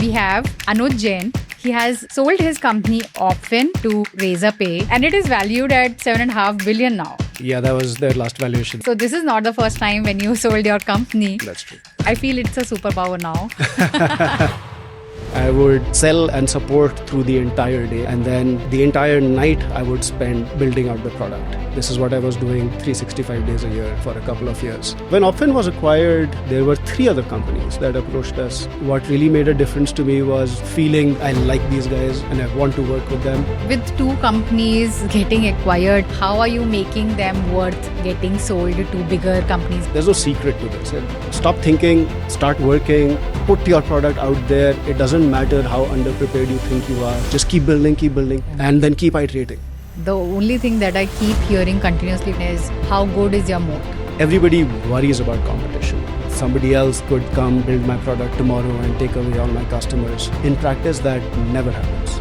we have Anuj Jain. He has sold his company Opfin to Razorpay, and it is valued at 7.5 billion now. Yeah, that was their last valuation. So this is not the first time when you sold your company. That's true. I feel it's a superpower now. I would sell and support through the entire day, and then the entire night I would spend building out the product. This is what I was doing 365 days a year for a couple of years. When Opfin was acquired, there were 3 other companies that approached us. What really made a difference to me was feeling I like these guys and I want to work with them. With 2 companies getting acquired, how are you making them worth getting sold to bigger companies? There's no secret to this. Stop thinking, start working, put your product out there. It doesn't matter how underprepared you think you are. Just keep building, and then keep iterating. The only thing that I keep hearing continuously is how good is your moat? Everybody worries about competition. Somebody else could come build my product tomorrow and take away all my customers. In practice, that never happens.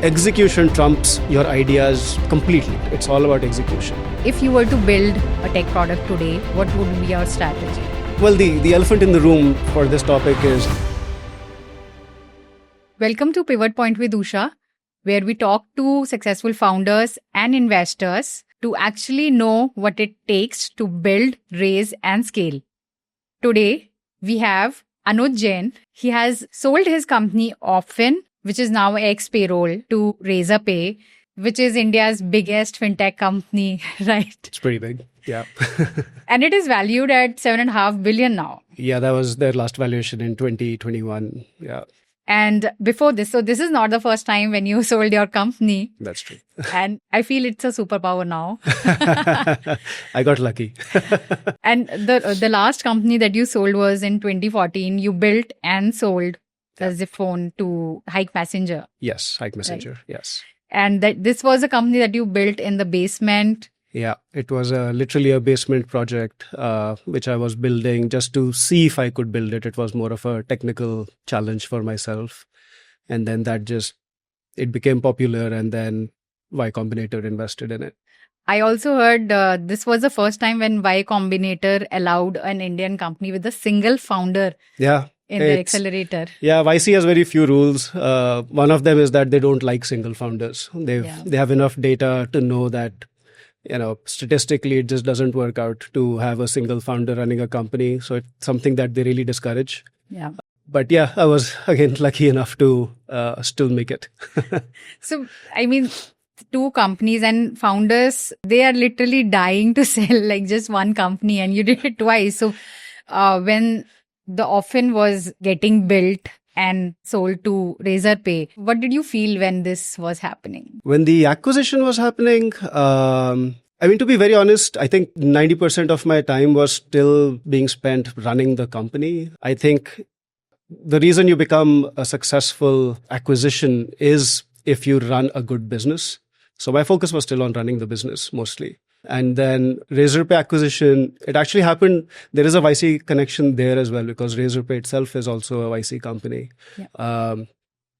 Execution trumps your ideas completely. It's all about execution. If you were to build a tech product today, what would be your strategy? Well, the elephant in the room for this topic is... Welcome to Pivot Point with Usha, where we talk to successful founders and investors to actually know what it takes to build, raise, and scale. Today, we have Anuj Jain. He has sold his company Opfin, which is now X Payroll, to Razorpay, which is India's biggest fintech company, right? It's pretty big, yeah. And it is valued at 7.5 billion now. Yeah, that was their last valuation in 2021, yeah. And before this, so this is not the first time when you sold your company. That's true. And I feel it's a superpower now. I got lucky. And the last company that you sold was in 2014. You built and sold the ZipPhone to Hike Messenger. Yes, Hike Messenger, right. Yes. And this was a company that you built in the basement. Yeah, it was literally a basement project, which I was building just to see if I could build it. It was more of a technical challenge for myself. And then it became popular, and then Y-Combinator invested in it. I also heard this was the first time when Y-Combinator allowed an Indian company with a single founder. Yeah. In the accelerator. Yeah, YC has very few rules. One of them is that they don't like single founders. They have enough data to know that, statistically, it just doesn't work out to have a single founder running a company. So it's something that they really discourage. Yeah. But yeah, I was, again, lucky enough to still make it. So, 2 companies and founders, they are literally dying to sell like just one company, and you did it twice. So when the Opfin was getting built and sold to Razorpay, what did you feel when this was happening? When the acquisition was happening, to be very honest, I think 90% of my time was still being spent running the company. I think the reason you become a successful acquisition is if you run a good business. So my focus was still on running the business mostly. And then Razorpay acquisition, it actually happened. There is a YC connection there as well, because Razorpay itself is also a YC company. Yeah.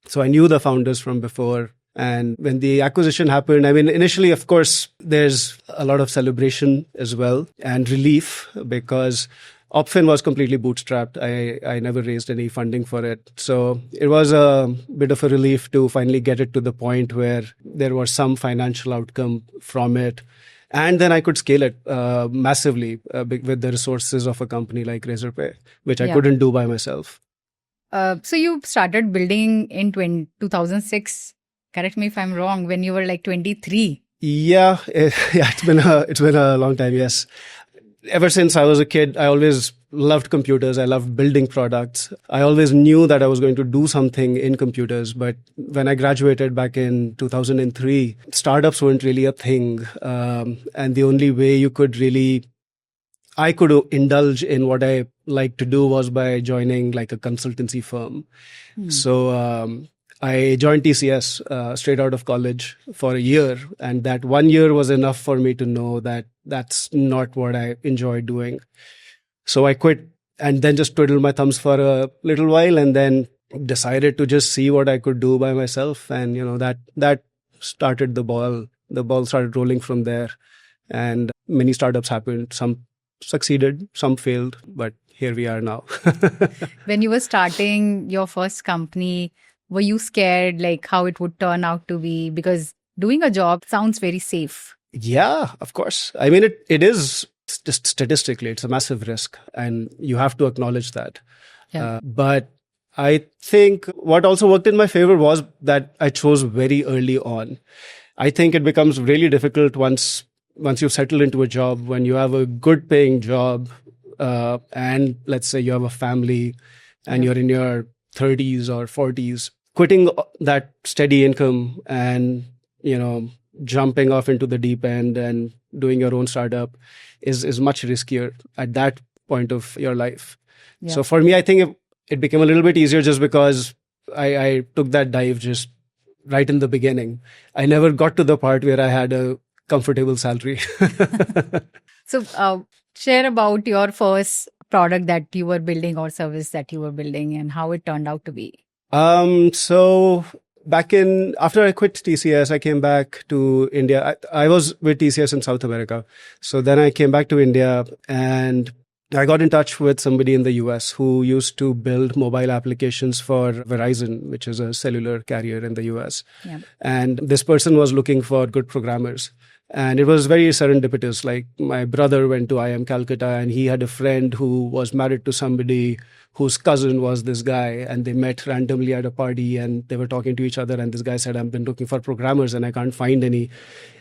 So I knew the founders from before. And when the acquisition happened, initially, of course, there's a lot of celebration as well and relief, because Opfin was completely bootstrapped. I never raised any funding for it. So it was a bit of a relief to finally get it to the point where there was some financial outcome from it. And then I could scale it massively with the resources of a company like Razorpay, which I couldn't do by myself. So you started building in 2006. Correct me if I'm wrong. When you were like 23. Yeah, it's been a long time. Yes. Ever since I was a kid, I always loved computers. I loved building products. I always knew that I was going to do something in computers. But when I graduated back in 2003, startups weren't really a thing. And the only way I could indulge in what I like to do was by joining like a consultancy firm. So I joined TCS straight out of college for a year. And that 1 year was enough for me to know that that's not what I enjoy doing. So I quit and then just twiddled my thumbs for a little while, and then decided to just see what I could do by myself. And, that started the ball. The ball started rolling from there. And many startups happened. Some succeeded, some failed. But here we are now. When you were starting your first company, were you scared like how it would turn out to be? Because doing a job sounds very safe. Yeah, of course. I mean, it is just statistically, it's a massive risk, and you have to acknowledge that. Yeah. But I think what also worked in my favor was that I chose very early on. I think it becomes really difficult once you settle into a job, when you have a good paying job, and let's say you have a family and you're in your 30s or 40s, quitting that steady income and, jumping off into the deep end and doing your own startup is much riskier at that point of your life. Yeah. So for me, I think it became a little bit easier just because I took that dive just right in the beginning. I never got to the part where I had a comfortable salary. So share about your first product that you were building or service that you were building and how it turned out to be. So after I quit TCS, I came back to India. I was with TCS in South America. So then I came back to India and I got in touch with somebody in the US who used to build mobile applications for Verizon, which is a cellular carrier in the US. Yeah. And this person was looking for good programmers. And it was very serendipitous. Like my brother went to IIM Calcutta and he had a friend who was married to somebody whose cousin was this guy, and they met randomly at a party and they were talking to each other. And this guy said, I've been looking for programmers and I can't find any.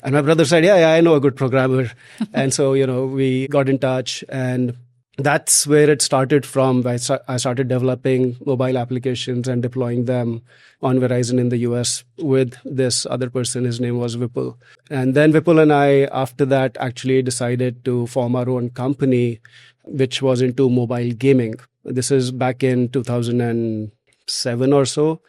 And my brother said, yeah, I know a good programmer. And so, we got in touch, and that's where it started from. I started developing mobile applications and deploying them on Verizon in the US with this other person. His name was Vipul. And then Vipul and I, after that, actually decided to form our own company, which was into mobile gaming. This is back in 2007 or so.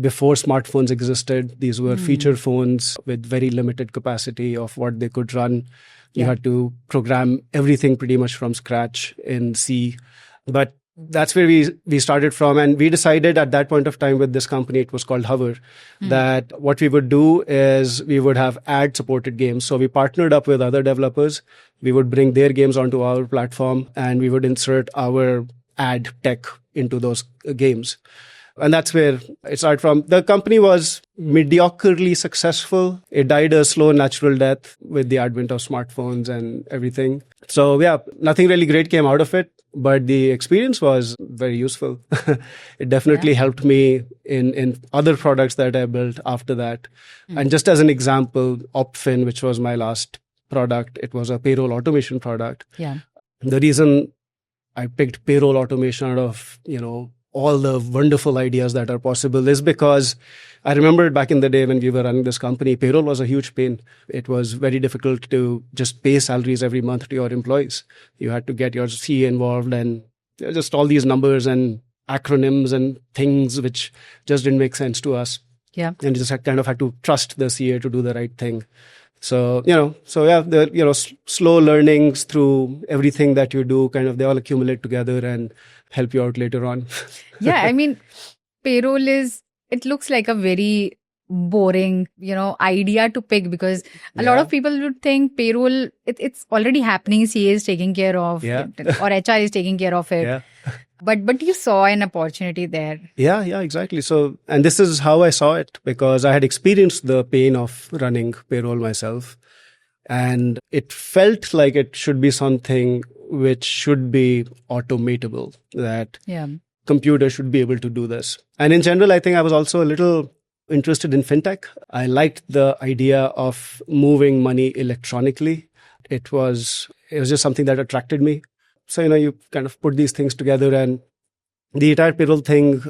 Before smartphones existed, these were feature phones with very limited capacity of what they could run. You had to program everything pretty much from scratch in C. But that's where we started from. And we decided at that point of time with this company, it was called Hover, that what we would do is we would have ad-supported games. So we partnered up with other developers. We would bring their games onto our platform and we would insert our ad tech into those games. And that's where it started from. The company was mediocrely successful. It died a slow, natural death with the advent of smartphones and everything. So yeah, nothing really great came out of it, but the experience was very useful. It definitely helped me in other products that I built after that. And just as an example, Opfin, which was my last product, it was a payroll automation product. Yeah. The reason I picked payroll automation out of, all the wonderful ideas that are possible is because I remember back in the day when we were running this company, payroll was a huge pain. It was very difficult to just pay salaries every month to your employees. You had to get your CA involved and just all these numbers and acronyms and things which just didn't make sense to us. Yeah. And you just kind of had to trust the CA to do the right thing. So, slow learnings through everything that you do, kind of, they all accumulate together and help you out later on. Yeah. I mean, payroll it looks like a very boring, idea to pick because a lot of people would think payroll, it's already happening. CA is taking care of it, or HR is taking care of it. Yeah. But you saw an opportunity there. Yeah, exactly. So, and this is how I saw it because I had experienced the pain of running payroll myself. And it felt like it should be something which should be automatable, that computers should be able to do this. And in general, I think I was also a little interested in fintech. I liked the idea of moving money electronically. It was just something that attracted me. So, you kind of put these things together, and the entire payroll thing,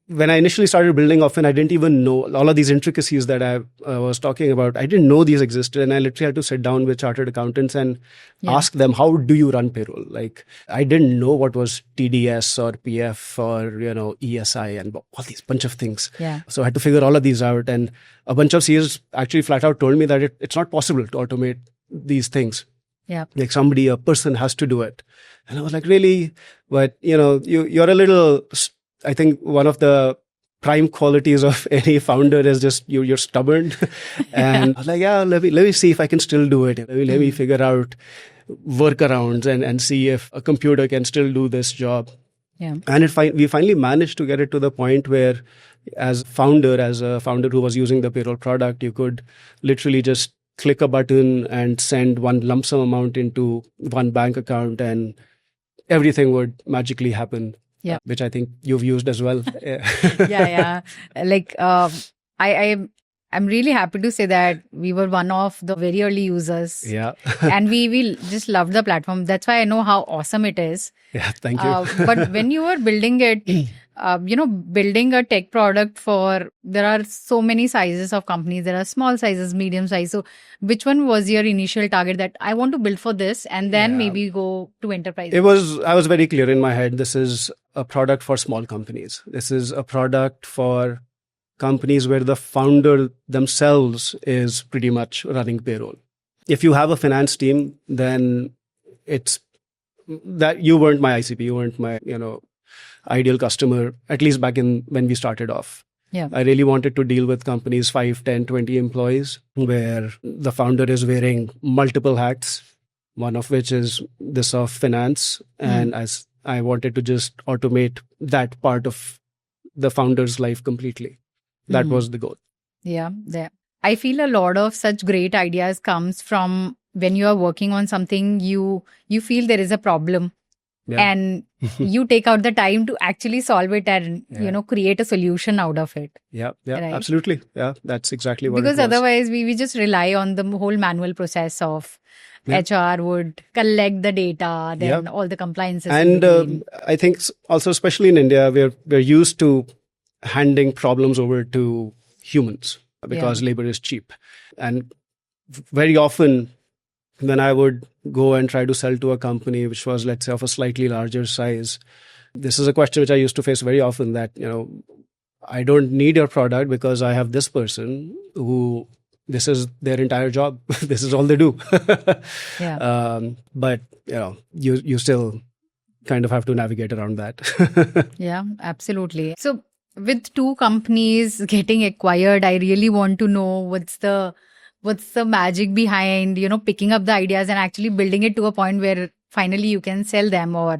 when I initially started building Opfin, I didn't even know all of these intricacies that I was talking about. I didn't know these existed, and I literally had to sit down with chartered accountants and ask them, how do you run payroll? Like, I didn't know what was TDS or PF or, ESI and all these bunch of things. Yeah. So I had to figure all of these out. And a bunch of CEOs actually flat out told me that it's not possible to automate these things. Yeah. Like a person has to do it. And I was like, really? But, you're a little, I think one of the prime qualities of any founder is just you're stubborn. And I was like, let me see if I can still do it. Let me figure out. workarounds and see if a computer can still do this job. Yeah. And we finally managed to get it to the point where as a founder who was using the payroll product, you could literally just click a button and send one lump sum amount into one bank account and everything would magically happen. Yeah. Which I think you've used as well. Yeah. Like, I'm really happy to say that we were one of the very early users. Yeah. And we just loved the platform. That's why I know how awesome it is. Yeah, thank you. But when you were building it, building a tech product there are so many sizes of companies. There are small sizes, medium size. So which one was your initial target that I want to build for this and then maybe go to enterprise? I was very clear in my head. This is a product for small companies. This is a product for companies where the founder themselves is pretty much running payroll. If you have a finance team, then it's that you weren't my ICP, you weren't my, ideal customer, at least back in when we started off. Yeah. I really wanted to deal with companies 5, 10, 20 employees where the founder is wearing multiple hats, one of which is this of finance. And as I wanted to just automate that part of the founder's life completely. That was the goal. Yeah. I feel a lot of such great ideas comes from when you are working on something, you feel there is a problem and you take out the time to actually solve it and, create a solution out of it. Yeah, right? Absolutely. Yeah, that's exactly what because it was. Otherwise we just rely on the whole manual process of HR would collect the data, then all the compliances. And I think also, especially in India, we're used to handing problems over to humans because labor is cheap. And very often when I would go and try to sell to a company which was, let's say, of a slightly larger size, this is a question which I used to face very often that, I don't need your product because I have this person who this is their entire job. This is all they do. But, you still kind of have to navigate around that. Yeah, absolutely. So with two companies getting acquired, I really want to know what's the magic behind, picking up the ideas and actually building it to a point where finally you can sell them, or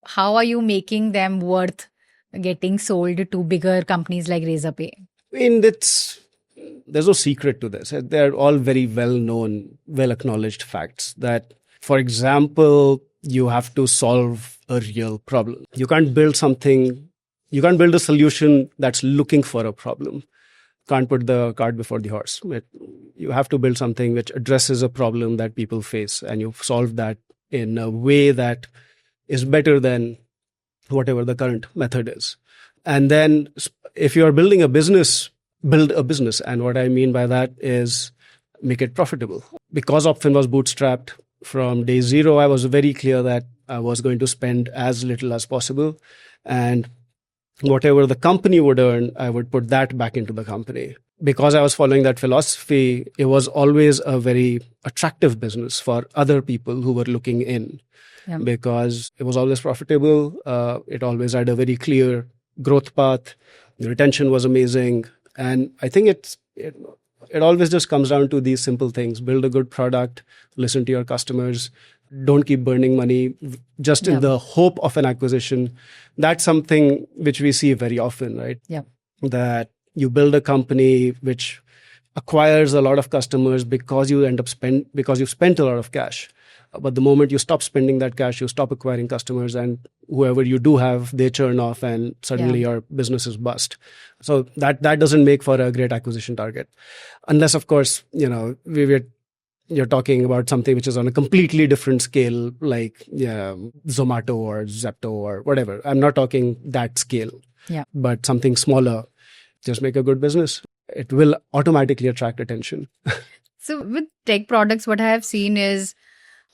how are you making them worth getting sold to bigger companies like Razorpay? I mean, there's no secret to this. They're all very well-known, well-acknowledged facts that, for example, you have to solve a real problem. You can't build a solution that's looking for a problem. Can't put the cart before the horse. You have to build something which addresses a problem that people face, and you solve that in a way that is better than whatever the current method is. And then if you're building a business, build a business. And what I mean by that is make it profitable. Because Opfin was bootstrapped from day zero, I was very clear that I was going to spend as little as possible. And whatever the company would earn, I would put that back into the company. Because I was following that philosophy, it was always a very attractive business for other people who were looking in. Because it was always profitable. It always had a very clear growth path. The retention was amazing. And I think it always just comes down to these simple things. Build a good product, listen to your customers, don't keep burning money just in the hope of an acquisition. That's something which we see very often, right? Yeah. That you build a company which acquires a lot of customers because you've spent a lot of cash. But the moment you stop spending that cash, you stop acquiring customers, and whoever you do have, they churn off and suddenly your business is bust. So that doesn't make for a great acquisition target. Unless, of course, you're talking about something which is on a completely different scale, like Zomato or Zepto or whatever. I'm not talking that scale. Yeah. But something smaller, just make a good business. It will automatically attract attention. So with tech products, what I have seen is,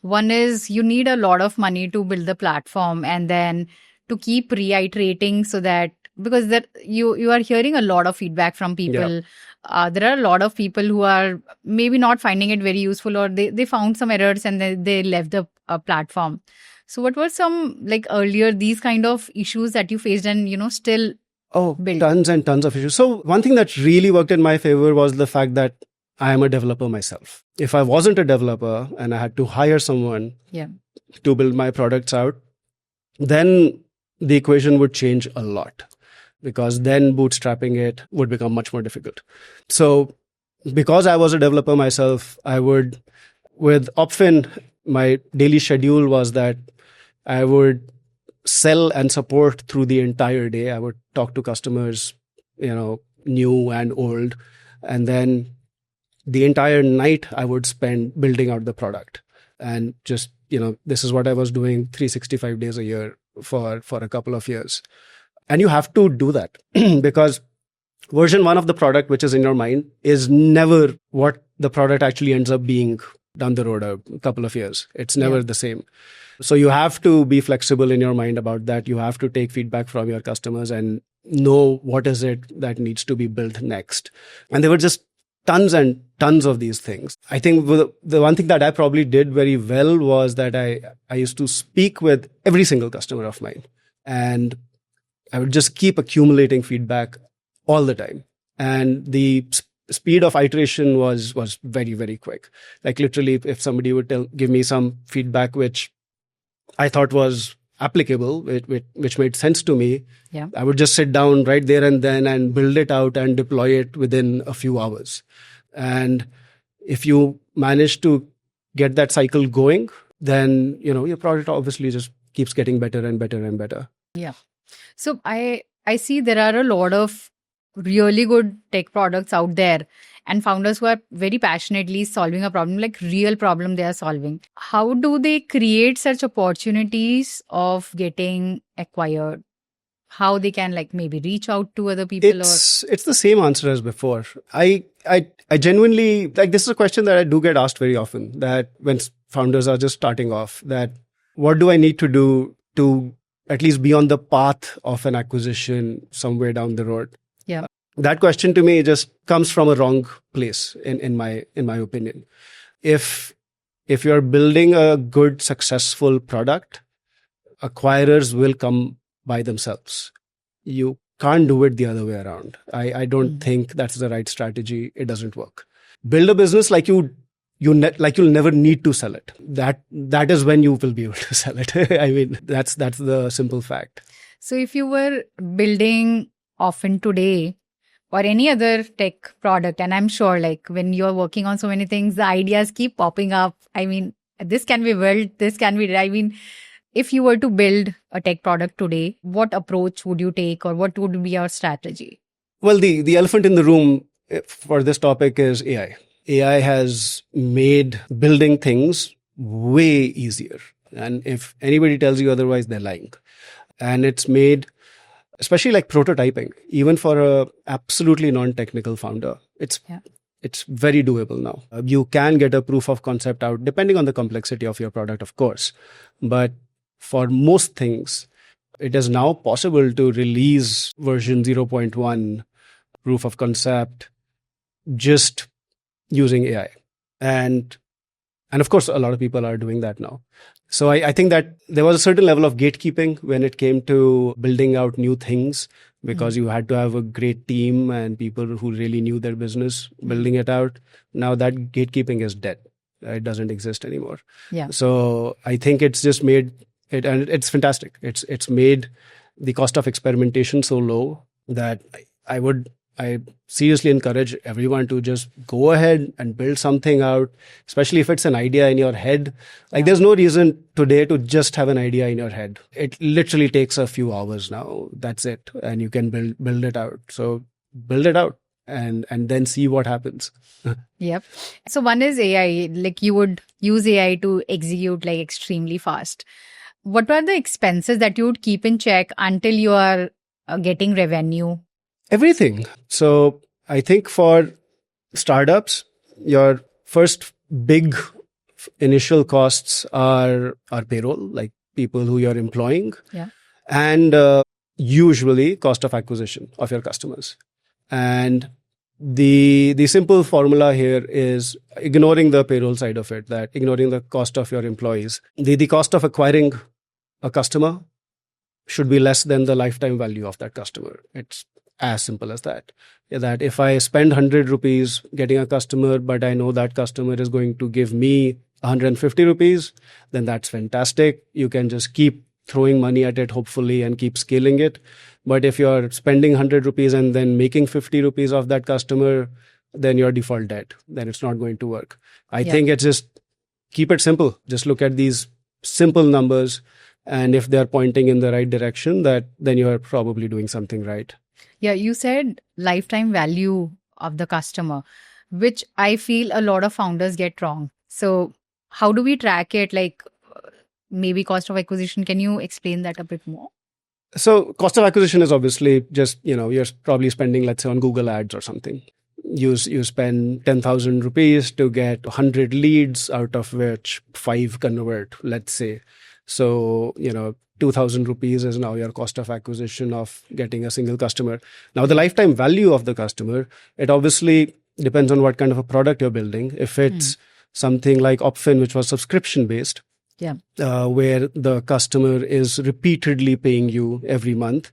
one is you need a lot of money to build the platform, and then to keep reiterating so that, because that you are hearing a lot of feedback from people. There are a lot of people who are maybe not finding it very useful, or they found some errors and they left the platform. So what were some earlier these kind of issues that you faced and still build? Tons and tons of issues. So one thing that really worked in my favor was the fact that I am a developer myself. If I wasn't a developer and I had to hire someone to build my products out, then the equation would change a lot, because then bootstrapping it would become much more difficult. So because I was a developer myself, I would, with Opfin, my daily schedule was that I would sell and support through the entire day. I would talk to customers, new and old. And then the entire night I would spend building out the product. And just, this is what I was doing 365 days a year for a couple of years. And you have to do that because version 1 of the product, which is in your mind, is never what the product actually ends up being down the road a couple of years. It's never the same. So you have to be flexible in your mind about that. You have to take feedback from your customers and know what is it that needs to be built next. And there were just tons and tons of these things. I think the one thing that I probably did very well was that I used to speak with every single customer of mine. And I would just keep accumulating feedback all the time. And the speed of iteration was very, very quick. Like literally, if somebody would give me some feedback which I thought was applicable, which made sense to me, I would just sit down right there and then and build it out and deploy it within a few hours. And if you manage to get that cycle going, then your product obviously just keeps getting better and better and better. Yeah. So I see there are a lot of really good tech products out there and founders who are very passionately solving a problem, like real problem they are solving. How do they create such opportunities of getting acquired? How they can maybe reach out to other people? It's the same answer as before. I genuinely, this is a question that I do get asked very often, that when founders are just starting off, that what do I need to do to at least be on the path of an acquisition somewhere down the road? Yeah. That question to me just comes from a wrong place in my opinion. If you're building a good, successful product, acquirers will come by themselves. You can't do it the other way around. I don't think that's the right strategy. It doesn't work. Build a business like you'll never need to sell it. That is when you will be able to sell it. I mean, that's the simple fact. So if you were building Opfin today or any other tech product, and I'm sure when you're working on so many things, the ideas keep popping up. I mean, this can be built, this can be, if you were to build a tech product today, what approach would you take or what would be your strategy? Well, the elephant in the room for this topic is AI. AI has made building things way easier. And if anybody tells you otherwise, they're lying. And it's made, especially prototyping, even for a absolutely non-technical founder, it's very doable now. You can get a proof of concept out, depending on the complexity of your product, of course. But for most things, it is now possible to release version 0.1 proof of concept just using AI. And of course, a lot of people are doing that now. So I think that there was a certain level of gatekeeping when it came to building out new things, because you had to have a great team and people who really knew their business building it out. Now that gatekeeping is dead. It doesn't exist anymore. Yeah. So I think it's just made it, and it's fantastic. It's made the cost of experimentation so low that I seriously encourage everyone to just go ahead and build something out, especially if it's an idea in your head. There's no reason today to just have an idea in your head. It literally takes a few hours now. That's it. And you can build it out. So build it out and then see what happens. Yep. So one is AI, you would use AI to execute extremely fast. What are the expenses that you would keep in check until you are getting revenue? Everything. So I think for startups, your first big initial costs are payroll, people who you're employing, and usually cost of acquisition of your customers. And the simple formula here is ignoring the payroll side of it, that ignoring the cost of your employees. The cost of acquiring a customer should be less than the lifetime value of that customer. as simple as that. That if I spend 100 rupees getting a customer, but I know that customer is going to give me 150 rupees, then that's fantastic. You can just keep throwing money at it, hopefully, and keep scaling it. But if you're spending 100 rupees and then making 50 rupees of that customer, then you're default dead. Then it's not going to work. I think it's just keep it simple. Just look at these simple numbers. And if they're pointing in the right direction, then you're probably doing something right. Yeah, you said lifetime value of the customer, which I feel a lot of founders get wrong. So how do we track it? Like maybe cost of acquisition. Can you explain that a bit more? So cost of acquisition is obviously just, you're probably spending, let's say, on Google ads or something. You spend 10,000 rupees to get 100 leads, out of which 5 convert, let's say. So, 2,000 rupees is now your cost of acquisition of getting a single customer. Now, the lifetime value of the customer, it obviously depends on what kind of a product you're building. If it's something like Opfin, which was subscription based, where the customer is repeatedly paying you every month,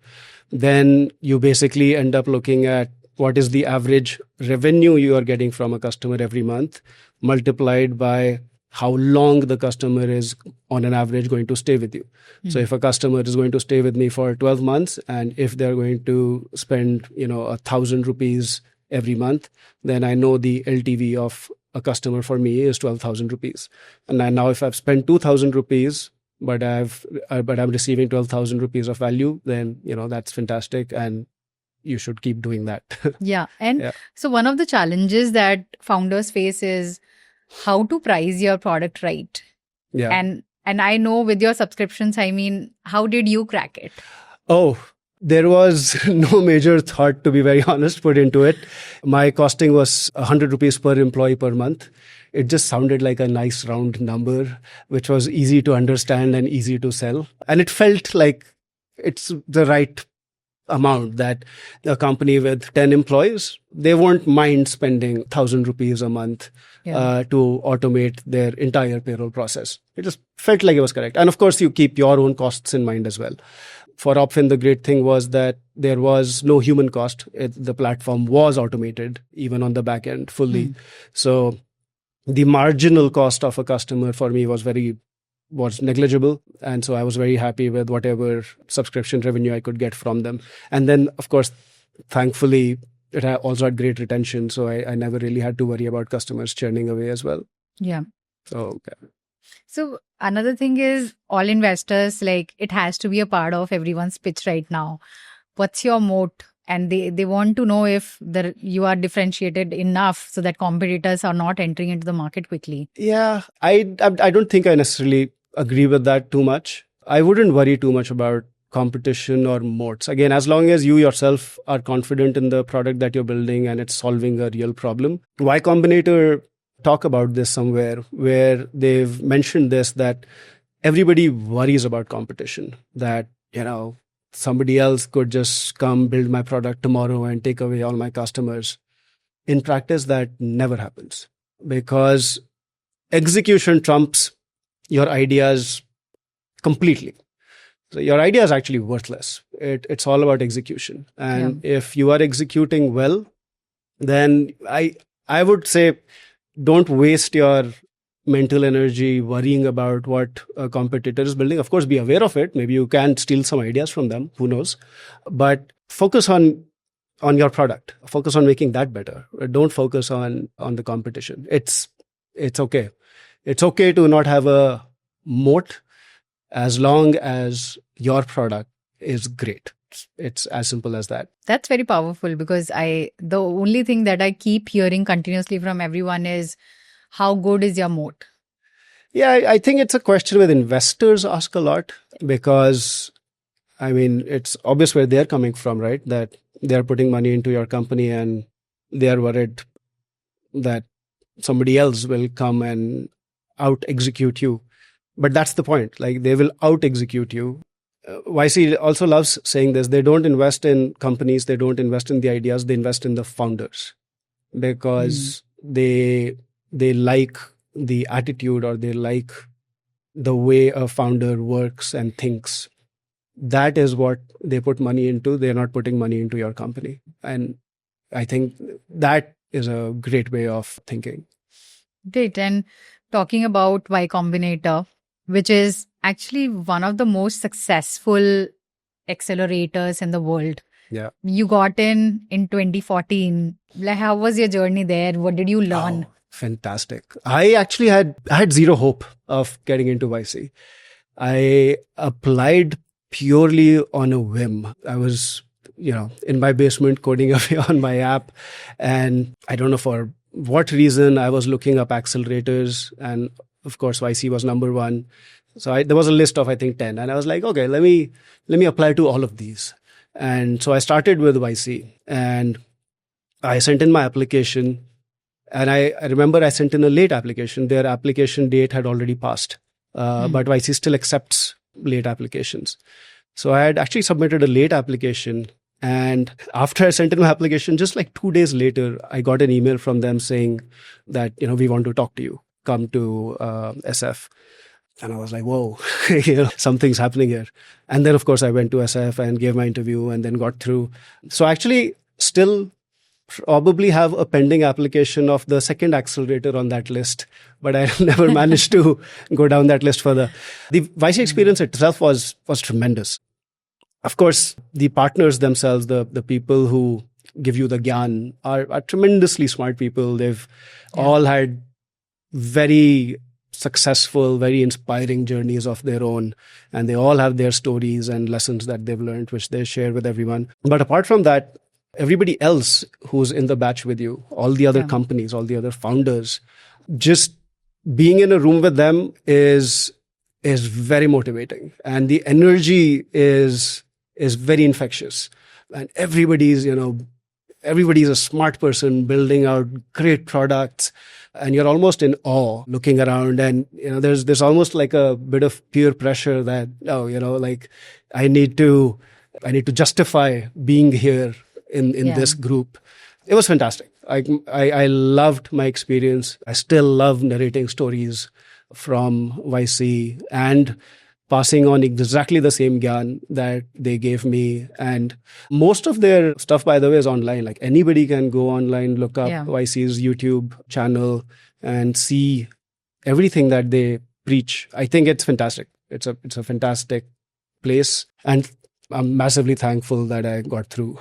then you basically end up looking at what is the average revenue you are getting from a customer every month, multiplied by how long the customer is on an average going to stay with you. So if a customer is going to stay with me for 12 months, and if they're going to spend, 1,000 rupees every month, then I know the LTV of a customer for me is 12,000 rupees. And now if I've spent 2,000 rupees, but I'm receiving 12,000 rupees of value, then, that's fantastic. And you should keep doing that. So one of the challenges that founders face is how to price your product right. And I know with your subscriptions, I mean, how did you crack it? Oh, there was no major thought, to be very honest, put into it. My costing was 100 rupees per employee per month. It just sounded like a nice round number, which was easy to understand and easy to sell. And it felt like it's the right amount that a company with 10 employees, they won't mind spending 1,000 rupees a month to automate their entire payroll process. It just felt like it was correct. And of course, you keep your own costs in mind as well. For Opfin, the great thing was that there was no human cost. The platform was automated, even on the back end fully. So the marginal cost of a customer for me was negligible. And so I was very happy with whatever subscription revenue I could get from them. And then, of course, thankfully, it also had great retention. So I never really had to worry about customers churning away as well. So another thing is all investors, like it has to be a part of everyone's pitch right now. What's your moat? And they want to know if you are differentiated enough so that competitors are not entering into the market quickly. Yeah, I don't think I necessarily agree with that too much. I wouldn't worry too much about competition or moats. Again, as long as you yourself are confident in the product that you're building and it's solving a real problem. Y-Combinator talk about this somewhere where they've mentioned this, that everybody worries about competition, that, somebody else could just come build my product tomorrow and take away all my customers. In practice, that never happens because execution trumps your ideas completely. So your idea is actually worthless. It's all about execution. And if you are executing well, then I would say don't waste your mental energy worrying about what a competitor is building. Of course, be aware of it. Maybe you can steal some ideas from them. Who knows? But focus on your product. Focus on making that better. Don't focus on the competition. It's okay. It's okay to not have a moat as long as your product is great. It's as simple as that. That's very powerful because the only thing that I keep hearing continuously from everyone is, how good is your moat? Yeah, I think it's a question where investors ask a lot because, it's obvious where they're coming from, right? That they're putting money into your company and they're worried that somebody else will come and out-execute you. But that's the point. Like, they will out-execute you. YC also loves saying this. They don't invest in companies. They don't invest in the ideas. They invest in the founders because they like the attitude or they like the way a founder works and thinks. that is what they put money into. They're not putting money into your company. And I think that is a great way of thinking. Great. And talking about Y Combinator, which is actually one of the most successful accelerators in the world. Yeah. You got in 2014. Like, how was your journey there? What did you learn? Oh, fantastic. I actually had zero hope of getting into YC. I applied purely on a whim. I was, in my basement coding away on my app. And I don't know for what reason I was looking up accelerators. And of course, YC was number one. So there was a list of, I think, 10. And I was like, okay, let me apply to all of these. And so I started with YC and I sent in my application. And I remember I sent in a late application. Their application date had already passed. But YC still accepts late applications. So I had actually submitted a late application. And after I sent in my application, just like 2 days later, I got an email from them saying that, we want to talk to you. Come to SF. And I was like, whoa, something's happening here. And then, of course, I went to SF and gave my interview and then got through. So actually still probably have a pending application of the second accelerator on that list, but I never managed to go down that list further. The YC experience itself was tremendous. Of course, the partners themselves, the people who give you the gyan are tremendously smart people. They've all had very successful, very inspiring journeys of their own. And they all have their stories and lessons that they've learned, which they share with everyone. But apart from that, everybody else who's in the batch with you, all the other companies, all the other founders, just being in a room with them is very motivating. And the energy is very infectious. And everybody's a smart person building out great products. And you're almost in awe looking around. And, there's almost like a bit of peer pressure that, I need to justify being here in this group. It was fantastic. I loved my experience. I still love narrating stories from YC and passing on exactly the same gyan that they gave me. And most of their stuff, by the way, is online. Like anybody can go online, look up YC's YouTube channel and see everything that they preach. I think it's fantastic. It's a fantastic place. And I'm massively thankful that I got through.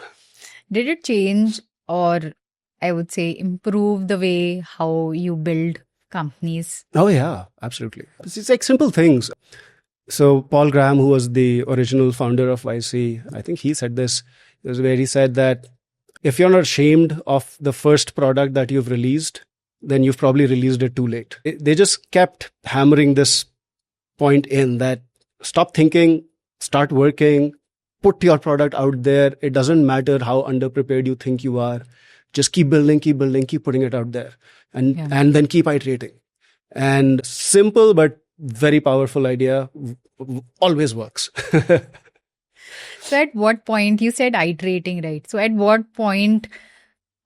Did it change or I would say improve the way how you build companies? Oh, yeah, absolutely. It's like simple things. So Paul Graham, who was the original founder of YC, I think he said this, where he said that if you're not ashamed of the first product that you've released, then you've probably released it too late. They just kept hammering this point in that stop thinking, start working, put your product out there. It doesn't matter how underprepared you think you are. Just keep building, keep putting it out there. And then keep iterating. And simple but very powerful idea always works. So at what point, you said iterating, right? So at what point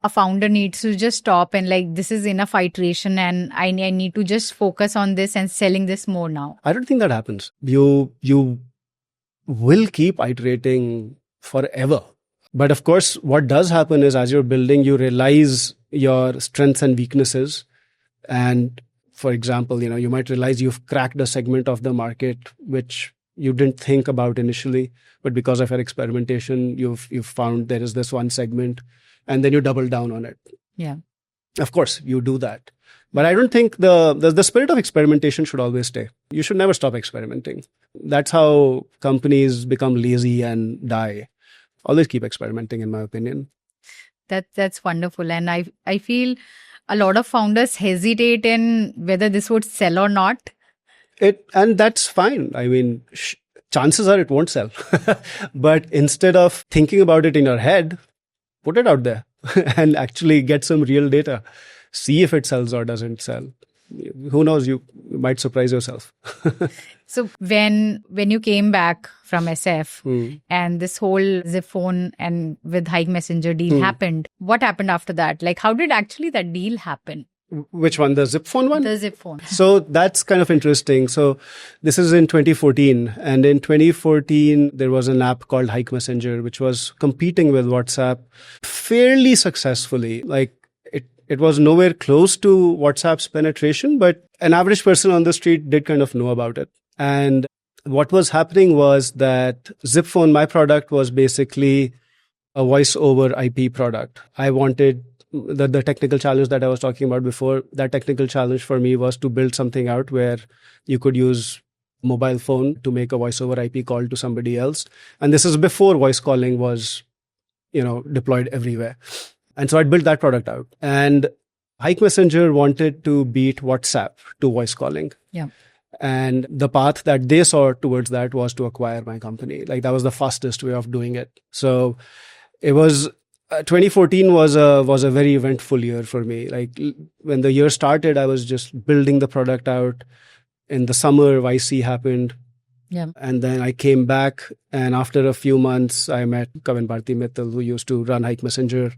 a founder needs to just stop and like, this is enough iteration and I need to just focus on this and selling this more now? I don't think that happens. You will keep iterating forever. But of course, what does happen is as you're building, you realize your strengths and weaknesses. And for example, you might realize you've cracked a segment of the market, which you didn't think about initially, but because of your experimentation, you've found there is this one segment and then you double down on it. Yeah. Of course, you do that. But I don't think the spirit of experimentation should always stay. You should never stop experimenting. That's how companies become lazy and die. Always keep experimenting, in my opinion. That's wonderful. And I feel a lot of founders hesitate in whether this would sell or not. And that's fine. I mean, chances are it won't sell. But instead of thinking about it in your head, put it out there and actually get some real data. See if it sells or doesn't sell. Who knows? You might surprise yourself. So when you came back from SF and this whole ZipPhone and with Hike Messenger deal happened, what happened after that? Like, how did actually that deal happen? Which one? The ZipPhone one? The ZipPhone. So that's kind of interesting. So this is in 2014. And in 2014, there was an app called Hike Messenger, which was competing with WhatsApp fairly successfully. Like it was nowhere close to WhatsApp's penetration, but an average person on the street did kind of know about it. And what was happening was that ZipPhone, my product, was basically a voice over IP product. I wanted the technical challenge that I was talking about before. That technical challenge for me was to build something out where you could use mobile phone to make a voice over IP call to somebody else. And this is before voice calling was, deployed everywhere. And so I built that product out. And Hike Messenger wanted to beat WhatsApp to voice calling. Yeah. And the path that they saw towards that was to acquire my company. Like that was the fastest way of doing it. So it was 2014 was a very eventful year for me. Like when the year started, I was just building the product out. In the summer, YC happened. Yeah. And then I came back, and after a few months, I met Kavan Bharti Mittal, who used to run Hike Messenger.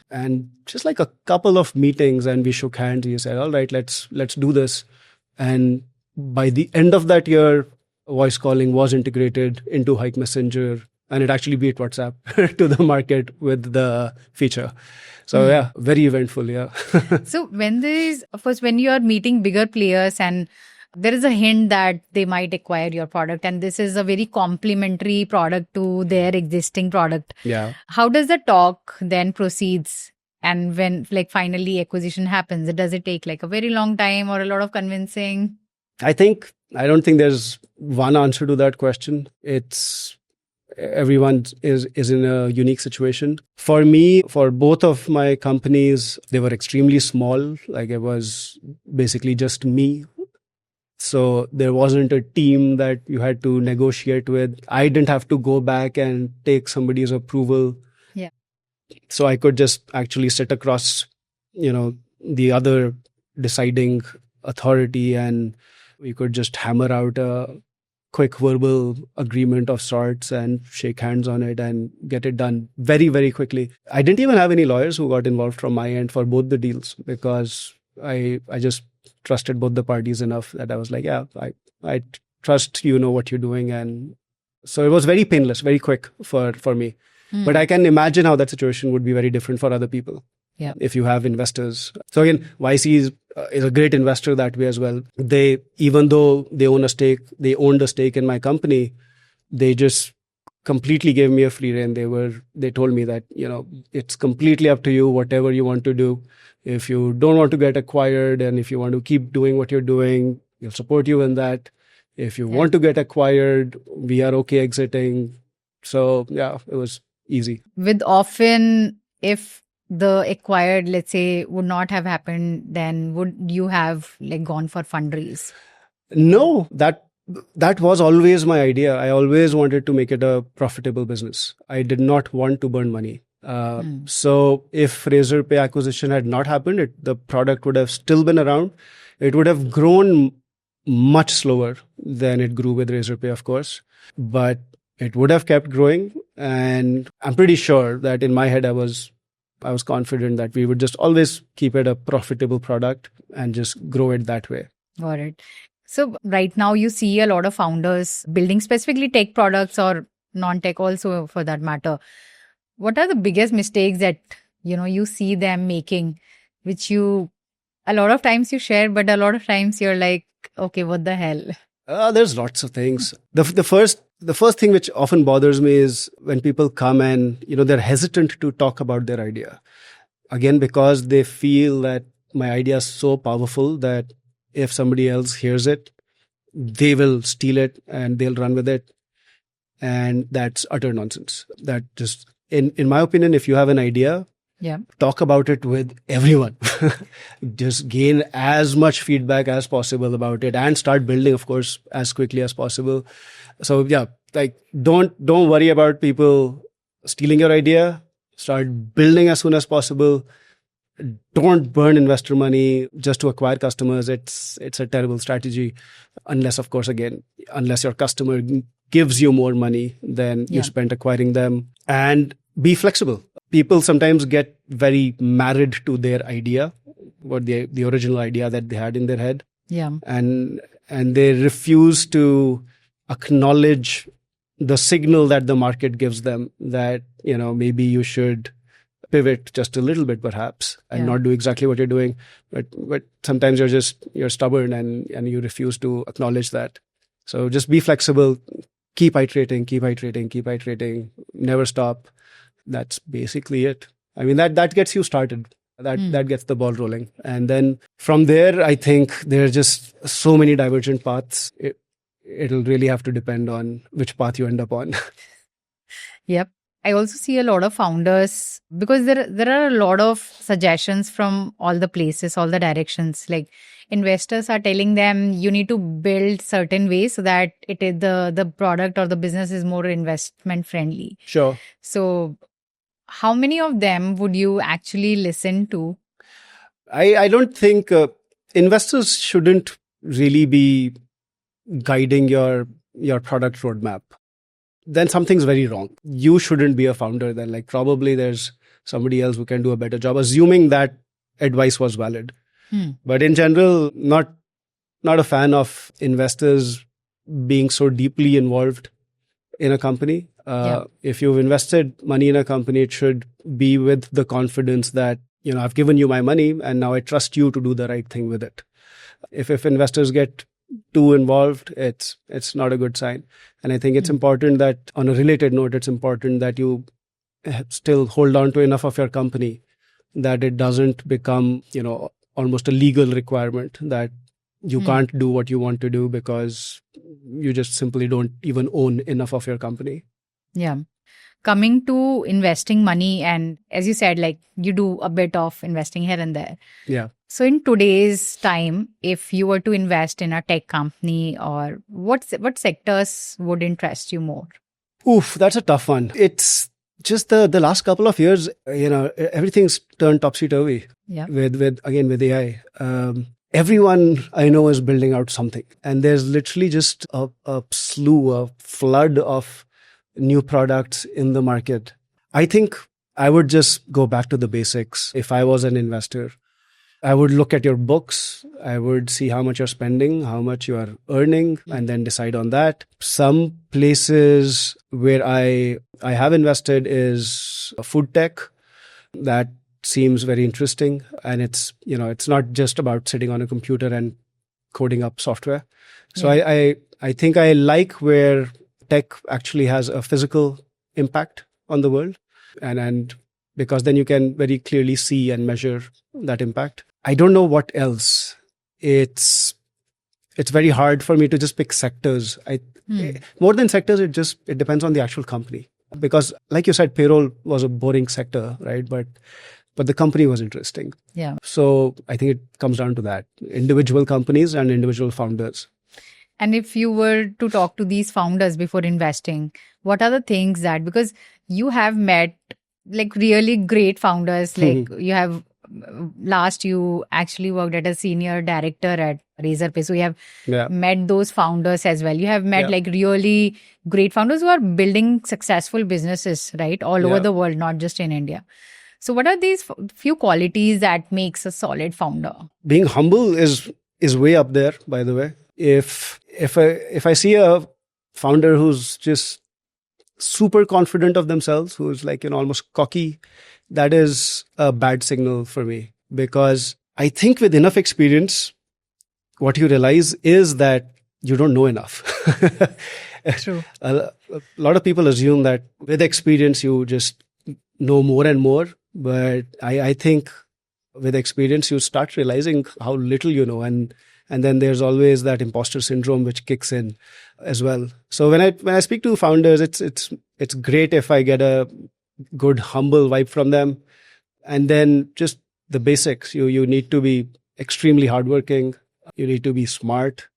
And just like a couple of meetings, and we shook hands. He said, "All right, let's do this." And by the end of that year, voice calling was integrated into Hike Messenger, and it actually beat WhatsApp to the market with the feature. So yeah, very eventful. Yeah. So when when you are meeting bigger players and there is a hint that they might acquire your product, and this is a very complementary product to their existing product. Yeah. How does the talk then proceeds? And when finally acquisition happens, does it take a very long time or a lot of convincing? I don't think there's one answer to that question. It's everyone is in a unique situation. For me, for both of my companies, they were extremely small. Like it was basically just me. So there wasn't a team that you had to negotiate with. I didn't have to go back and take somebody's approval. Yeah. So I could just actually sit across, the other deciding authority, and we could just hammer out a quick verbal agreement of sorts and shake hands on it and get it done very, very quickly. I didn't even have any lawyers who got involved from my end for both the deals, because I just trusted both the parties enough that I was like, yeah, I trust you know what you're doing. And so it was very painless, very quick for me. But I can imagine how that situation would be very different for other people. Yeah. If you have investors. So again, YC is a great investor that way as well. They, even though they owned a stake in my company, they just completely gave me a free rein. They told me that, it's completely up to you, whatever you want to do. If you don't want to get acquired, and if you want to keep doing what you're doing, we'll support you in that. If you want to get acquired, we are okay exiting. So yeah, it was easy. With Opfin, if the acquired, let's say, would not have happened, then would you have gone for fundraise? No, that was always my idea. I always wanted to make it a profitable business. I did not want to burn money. So if Razorpay acquisition had not happened, the product would have still been around. It would have grown much slower than it grew with Razorpay, of course, but it would have kept growing. And I'm pretty sure that in my head, I was confident that we would just always keep it a profitable product and just grow it that way. Got it. So right now you see a lot of founders building specifically tech products or non-tech also for that matter. What are the biggest mistakes that, you see them making, which a lot of times you share, but a lot of times you're like, okay, what the hell? There's lots of things. The first thing which often bothers me is when people come and, they're hesitant to talk about their idea. Again, because they feel that my idea is so powerful that if somebody else hears it, they will steal it and they'll run with it. And that's utter nonsense. That just, in my opinion, if you have an idea, talk about it with everyone. Just gain as much feedback as possible about it and start building, of course, as quickly as possible. So yeah, don't worry about people stealing your idea. Start building as soon as possible. Don't burn investor money just to acquire customers. It's a terrible strategy, unless, of course, again, unless your customer gives you more money than you spent acquiring them. And be flexible. People sometimes get very married to their idea. what the original idea that they had in their head. Yeah. And they refuse to acknowledge the signal that the market gives them that, maybe you should pivot just a little bit perhaps and not do exactly what you're doing. But sometimes you're stubborn and you refuse to acknowledge that. So just be flexible, keep iterating, never stop. That's basically it. I mean, that gets you started. That gets the ball rolling. And then from there, I think there are just so many divergent paths. It'll really have to depend on which path you end up on. Yep. I also see a lot of founders because there are a lot of suggestions from all the places, all the directions. Like investors are telling them you need to build certain ways so that the product or the business is more investment friendly. Sure. So how many of them would you actually listen to? I don't think investors shouldn't really be guiding your product roadmap. Then something's very wrong. You shouldn't be a founder. Then probably there's somebody else who can do a better job, assuming that advice was valid. But in general, not a fan of investors being so deeply involved in a company. If you've invested money in a company, it should be with the confidence that, I've given you my money and now I trust you to do the right thing with it. If investors get too involved, it's not a good sign. And I think it's important that, on a related note, it's important that you still hold on to enough of your company that it doesn't become, almost a legal requirement that you can't do what you want to do because you just simply don't even own enough of your company. Yeah. Coming to investing money, and as you said, you do a bit of investing here and there. Yeah. So in today's time, if you were to invest in a tech company, or what sectors would interest you more? Oof, that's a tough one. It's just the last couple of years, everything's turned topsy-turvy with AI. Everyone I know is building out something. And there's literally just a flood of new products in the market. I think I would just go back to the basics. If I was an investor, I would look at your books. I would see how much you're spending, how much you are earning, and then decide on that. Some places where I have invested is food tech. That seems very interesting. And it's not just about sitting on a computer and coding up software. So I think I like where tech actually has a physical impact on the world. And because then you can very clearly see and measure that impact. I don't know what else. It's very hard for me to just pick sectors. More than sectors, it depends on the actual company. Because like you said, payroll was a boring sector, right? But the company was interesting. Yeah. So I think it comes down to that. Individual companies and individual founders. And if you were to talk to these founders before investing, what are the things because you have met really great founders, you have you actually worked at a senior director at Razorpay. So you have met those founders as well. You have met really great founders who are building successful businesses, right? All over the world, not just in India. So what are these few qualities that makes a solid founder? Being humble is way up there, by the way. If I see a founder who's just super confident of themselves, who's almost cocky, that is a bad signal for me. Because I think with enough experience, what you realize is that you don't know enough. True. A lot of people assume that with experience, you just know more and more. But I think with experience, you start realizing how little you know. And then there's always that imposter syndrome which kicks in as well. So when I speak to founders, it's great if I get a good humble vibe from them. And then just the basics. You need to be extremely hardworking. You need to be smart.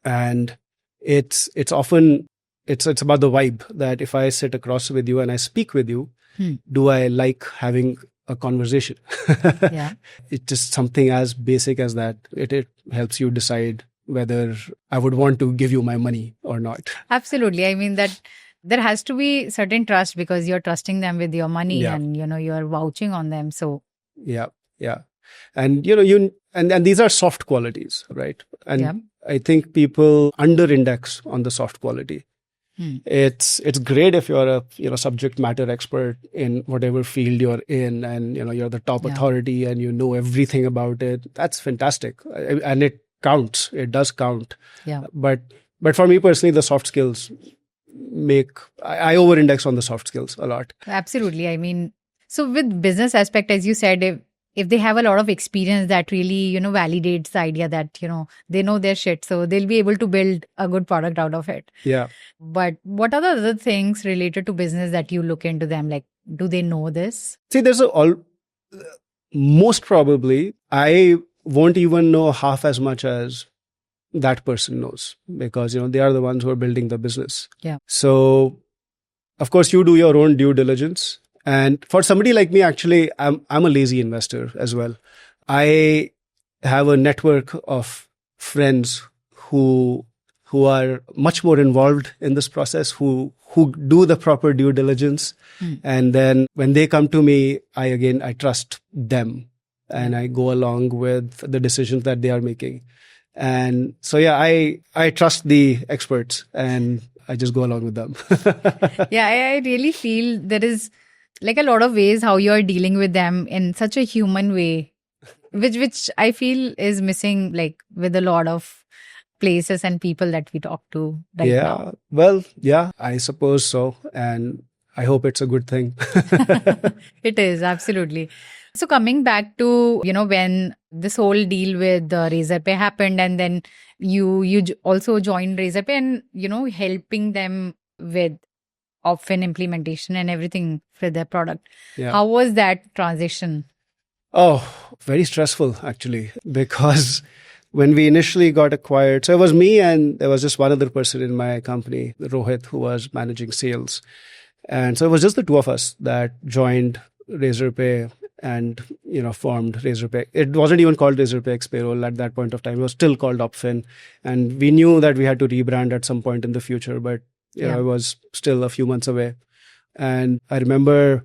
And it's often about the vibe, that if I sit across with you and I speak with you, do I like having a conversation? Yeah. It's just something as basic as that. It helps you decide whether I would want to give you my money or not. Absolutely. I mean, that there has to be certain trust because you're trusting them with your money and, you're vouching on them. So yeah. And, and these are soft qualities, right? And Yeah. I think people under index on the soft quality. It's great if you're a subject matter expert in whatever field you're in, and you're the top authority and you know everything about it. That's fantastic, and it counts. It does count. Yeah. But for me personally, the soft skills I over-index on the soft skills a lot. Absolutely. I mean, so with business aspect, as you said, if they have a lot of experience, that really, validates the idea that, they know their shit. So they'll be able to build a good product out of it. Yeah. But what are the other things related to business that you look into them? Like, do they know this? See, most probably, I won't even know half as much as that person knows, because, they are the ones who are building the business. Yeah. So, of course, you do your own due diligence. And for somebody like me, actually, I'm a lazy investor as well. I have a network of friends who are much more involved in this process, who do the proper due diligence. And then when they come to me, I trust them and I go along with the decisions that they are making. And so, I trust the experts and I just go along with them. Yeah, I really feel there is like a lot of ways how you're dealing with them in such a human way, which I feel is missing, like with a lot of places and people that we talk to right now. Well, I suppose so. And I hope it's a good thing. It is, absolutely. So coming back to, when this whole deal with Razorpay happened, and then you also joined Razorpay and, helping them with Opfin implementation and everything for their product. Yeah. How was that transition? Oh, very stressful, actually, because when we initially got acquired, so it was me and there was just one other person in my company, Rohit, who was managing sales. And so it was just the two of us that joined Razorpay and, formed Razorpay. It wasn't even called RazorpayX Payroll at that point of time. It was still called Opfin. And we knew that we had to rebrand at some point in the future, but it was still a few months away. And I remember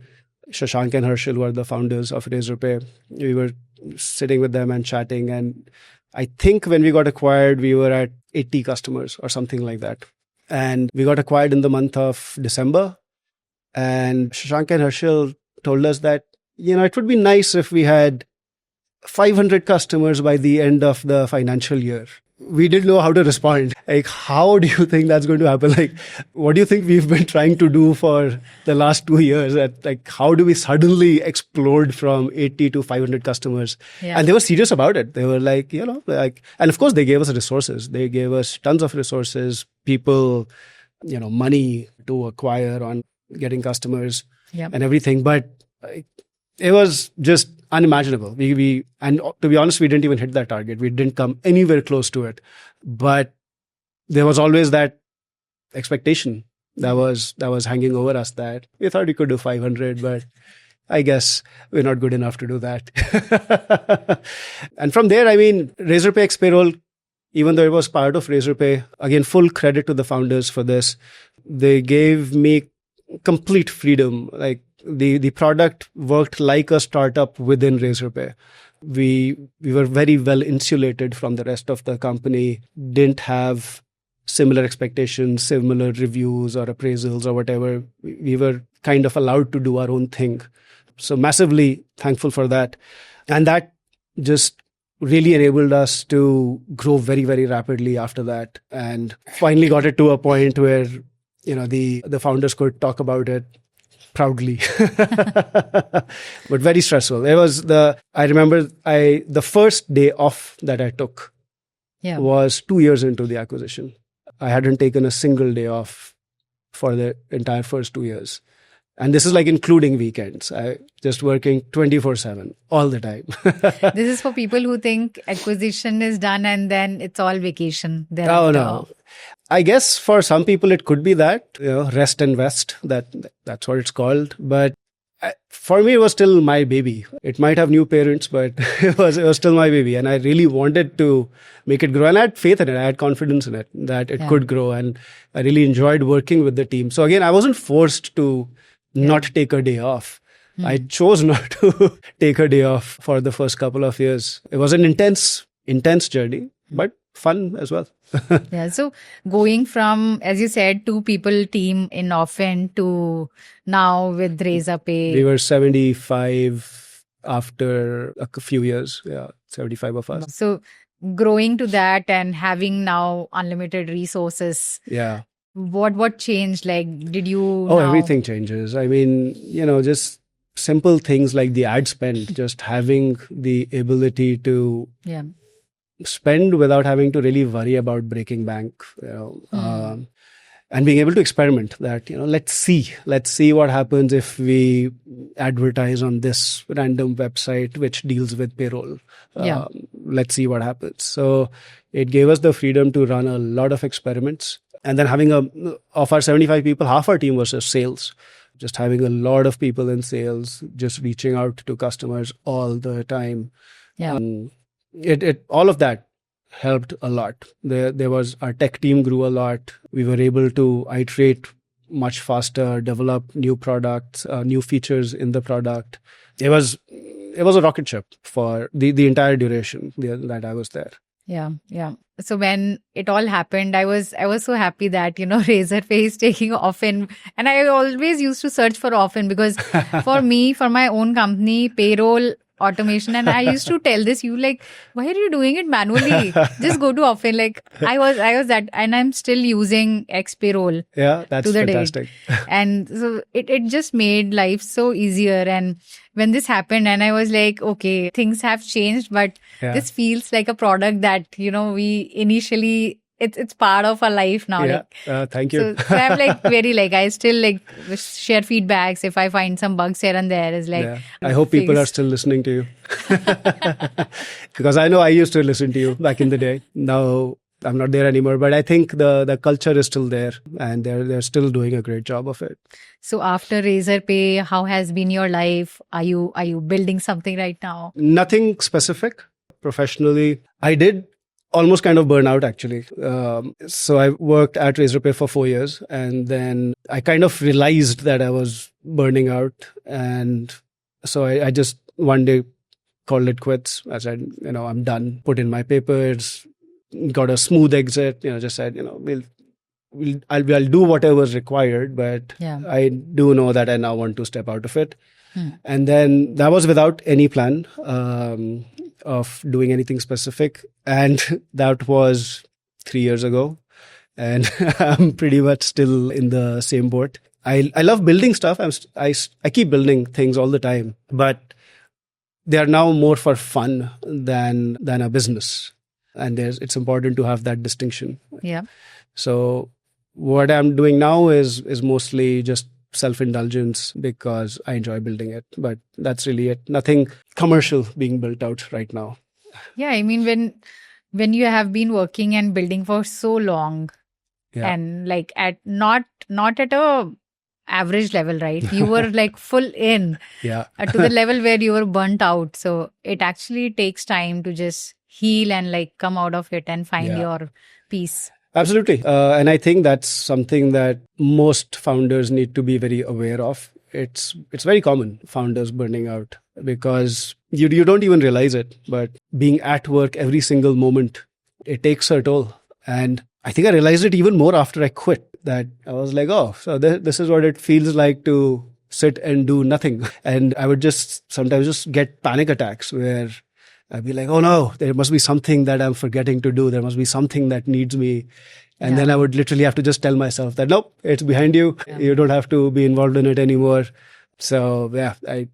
Shashank and Harshil were the founders of Razorpay. We were sitting with them and chatting. And I think when we got acquired, we were at 80 customers or something like that. And we got acquired in the month of December. And Shashank and Harshil told us that, it would be nice if we had 500 customers by the end of the financial year. We didn't know how to respond. Like, how do you think that's going to happen? Like, what do you think we've been trying to do for the last 2 years? Like, how do we suddenly explode from 80 to 500 customers? Yeah. And they were serious about it. They were like, and of course they gave us resources. They gave us tons of resources, people, money to acquire on getting customers and everything. But it was just unimaginable. And to be honest, we didn't even hit that target. We didn't come anywhere close to it. But there was always that expectation that was hanging over us, that we thought we could do 500, but I guess we're not good enough to do that. And from there, RazorpayX Payroll, even though it was part of Razorpay, again, full credit to the founders for this. They gave me complete freedom. Like, the product worked like a startup within Razorpay. We were very well insulated from the rest of the company, didn't have similar expectations, similar reviews or appraisals or whatever. We were kind of allowed to do our own thing. So massively thankful for that. And that just really enabled us to grow very, very rapidly after that. And finally got it to a point where, the founders could talk about it proudly. But very stressful. It was I remember the first day off that I took was 2 years into the acquisition. I hadn't taken a single day off for the entire first 2 years. And this is like including weekends. I just working 24/7 all the time. This is for people who think acquisition is done and then it's all vacation. Oh, no. I guess for some people it could be that, rest and vest, that's what it's called. But for me, it was still my baby. It might have new parents, but it was still my baby. And I really wanted to make it grow. And I had faith in it. I had confidence in it that it could grow. And I really enjoyed working with the team. So again, I wasn't forced to not take a day off. I chose not to take a day off for the first couple of years. It was an intense journey, but fun as well. Yeah. So going from, as you said, 2 people team in Opfin to now with Razorpay. We were 75 after a few years. Yeah, 75 of us. So growing to that and having now unlimited resources. Yeah. What changed? Like, did you? Everything changes. I mean, just simple things like the ad spend, just having the ability to spend without having to really worry about breaking bank, and being able to experiment that, let's see what happens if we advertise on this random website which deals with payroll. Let's see what happens. So it gave us the freedom to run a lot of experiments. And then having of our 75 people, half our team was sales. Just having a lot of people in sales, just reaching out to customers all the time. Yeah. It all of that helped a lot. There was, our tech team grew a lot. We were able to iterate much faster, develop new products, new features in the product. It was a rocket ship for the entire duration that I was there. Yeah. So when it all happened, I was so happy that, Razorpay is taking Opfin. And I always used to search for Opfin because for me, for my own company, payroll automation, and I used to tell you, like, why are you doing it manually? Just go to Opfin. Like, I was that, and I'm still using X Payroll. Yeah, that's fantastic. And so it just made life so easier. And when this happened, and I was like, okay, things have changed, but this feels like a product that, we initially, it's part of our life now. Yeah, thank you. So I'm I still share feedbacks if I find some bugs here and there. It's I hope people are still listening to you. Because I know I used to listen to you back in the day. Now I'm not there anymore, but I think the culture is still there and they're still doing a great job of it. So after Razorpay, how has been your life? Are you building something right now? Nothing specific. Professionally, I did almost kind of burn out actually. So I worked at Razorpay for 4 years and then I kind of realized that I was burning out. And so I just one day called it quits. I said, I'm done. Put in my papers, got a smooth exit, just said, I'll do whatever's required, but I do know that I now want to step out of it. And then that was without any plan of doing anything specific. And that was 3 years ago. And I'm pretty much still in the same boat. I love building stuff. I keep building things all the time, but they are now more for fun than a business. And it's important to have that distinction. Yeah. So what I'm doing now is mostly just self-indulgence because I enjoy building it. But that's really it. Nothing commercial being built out right now. Yeah, I mean, when you have been working and building for so long and at not at a average level, right? You were full in to the level where you were burnt out. So it actually takes time to just heal and come out of it and find your peace. Absolutely. And I think that's something that most founders need to be very aware of. It's very common, founders burning out, because you don't even realize it. But being at work every single moment, it takes a toll. And I think I realized it even more after I quit, that I was like, oh, so this is what it feels like to sit and do nothing. And I would sometimes just get panic attacks where I'd be like, oh no, there must be something that I'm forgetting to do. There must be something that needs me. And then I would literally have to just tell myself that, nope, it's behind you. Yeah. You don't have to be involved in it anymore. So I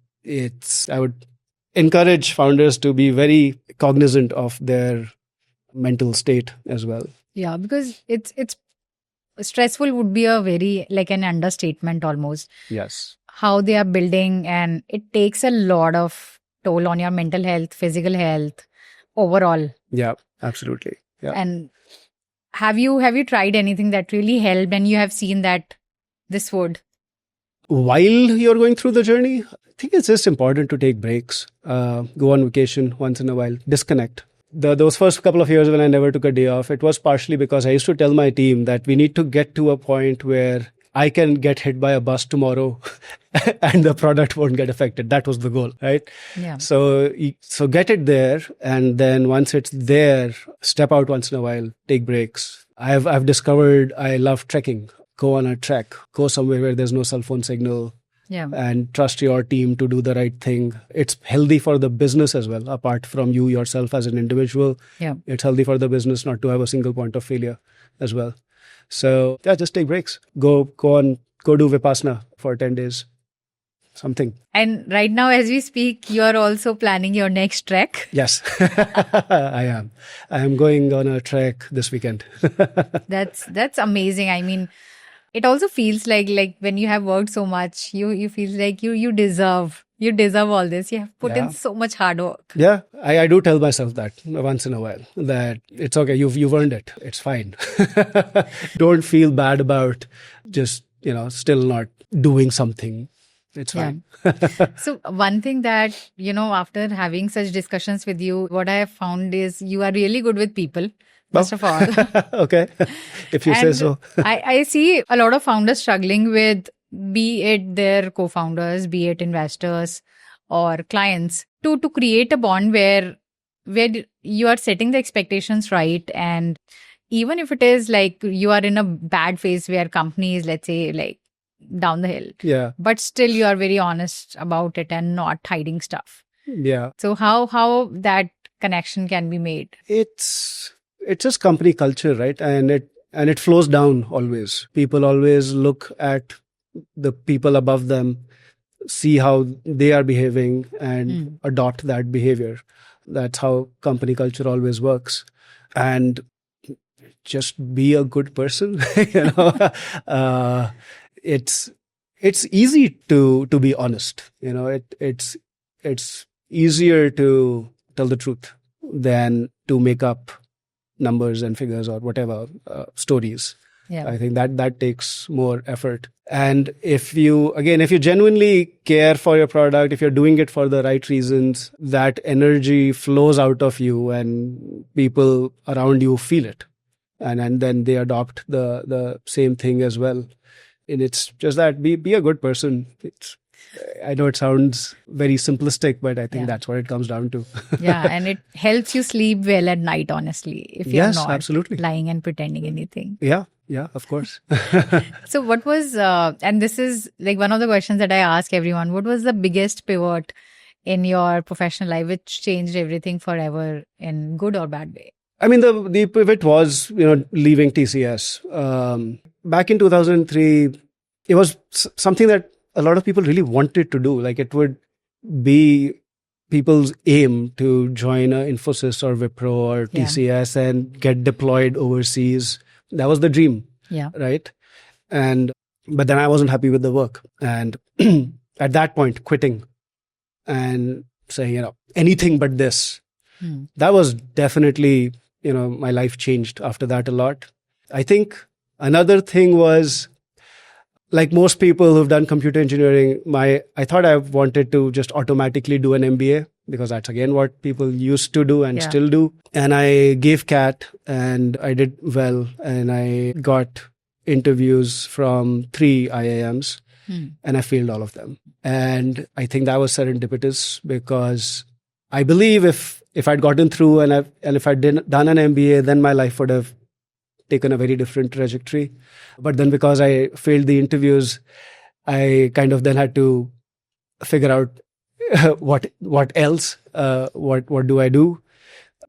would encourage founders to be very cognizant of their mental state as well. Yeah, because it's stressful would be a very an understatement almost. Yes. How they are building, and it takes a lot of toll on your mental health, physical health, overall. Yeah, absolutely. Yeah. And have you tried anything that really helped and you have seen that this would? While you're going through the journey, I think it's just important to take breaks, go on vacation once in a while, disconnect. Those first couple of years when I never took a day off, it was partially because I used to tell my team that we need to get to a point where I can get hit by a bus tomorrow and the product won't get affected. That was the goal, right? Yeah. So get it there. And then once it's there, step out once in a while, take breaks. I've discovered I love trekking. Go on a trek, go somewhere where there's no cell phone signal. Yeah. And trust your team to do the right thing. It's healthy for the business as well, apart from you yourself as an individual. Yeah. It's healthy for the business not to have a single point of failure as well. So yeah, just take breaks. Go do Vipassana for 10 days. Something. And right now, as we speak, you are also planning your next trek. Yes, I am. I am going on a trek this weekend. That's amazing. I mean, it also feels like when you have worked so much, you feel like you deserve all this. You have put in so much hard work. Yeah, I do tell myself that once in a while, that it's okay, you've earned it. It's fine. Don't feel bad about just, still not doing something. It's fine. So one thing that, after having such discussions with you, what I have found is you are really good with people. First of all. Okay. If you say so. I see a lot of founders struggling with, be it their co-founders, be it investors or clients, to create a bond where you are setting the expectations right. And even if it is like you are in a bad phase where companies, let's say, like down the hill. Yeah. But still you are very honest about it and not hiding stuff. Yeah. So how that connection can be made? It's just company culture, right? And it flows down always. People always look at the people above them, see how they are behaving and adopt that behavior. That's how company culture always works. And just be a good person. It's easy to be honest. It's easier to tell the truth than to make up numbers and figures or whatever stories. Yeah. I think that takes more effort. And if you genuinely care for your product, if you're doing it for the right reasons, that energy flows out of you and people around you feel it. And then they adopt the same thing as well. And it's just that be a good person. I know it sounds very simplistic, but I think that's what it comes down to. Yeah, and it helps you sleep well at night, honestly, if you're not absolutely lying and pretending anything. Yeah, of course. So what was, and this is like one of the questions that I ask everyone, what was the biggest pivot in your professional life which changed everything forever in good or bad way? I mean, the pivot was, leaving TCS. Back in 2003, it was something that a lot of people really wanted to do. Like, it would be people's aim to join a Infosys or Wipro or TCS and get deployed overseas. That was the dream. Yeah. Right. But then I wasn't happy with the work. And at that point, quitting and saying, anything but this. That was definitely, my life changed after that a lot. I think another thing was, like most people who've done computer engineering, I thought I wanted to just automatically do an MBA because that's again what people used to do and still do. And I gave CAT and I did well and I got interviews from 3 IIMs and I failed all of them. And I think that was serendipitous because I believe if I'd gotten through and if I'd done an MBA, then my life would have taken a very different trajectory. But then because I failed the interviews, I kind of then had to figure out what else, what do I do?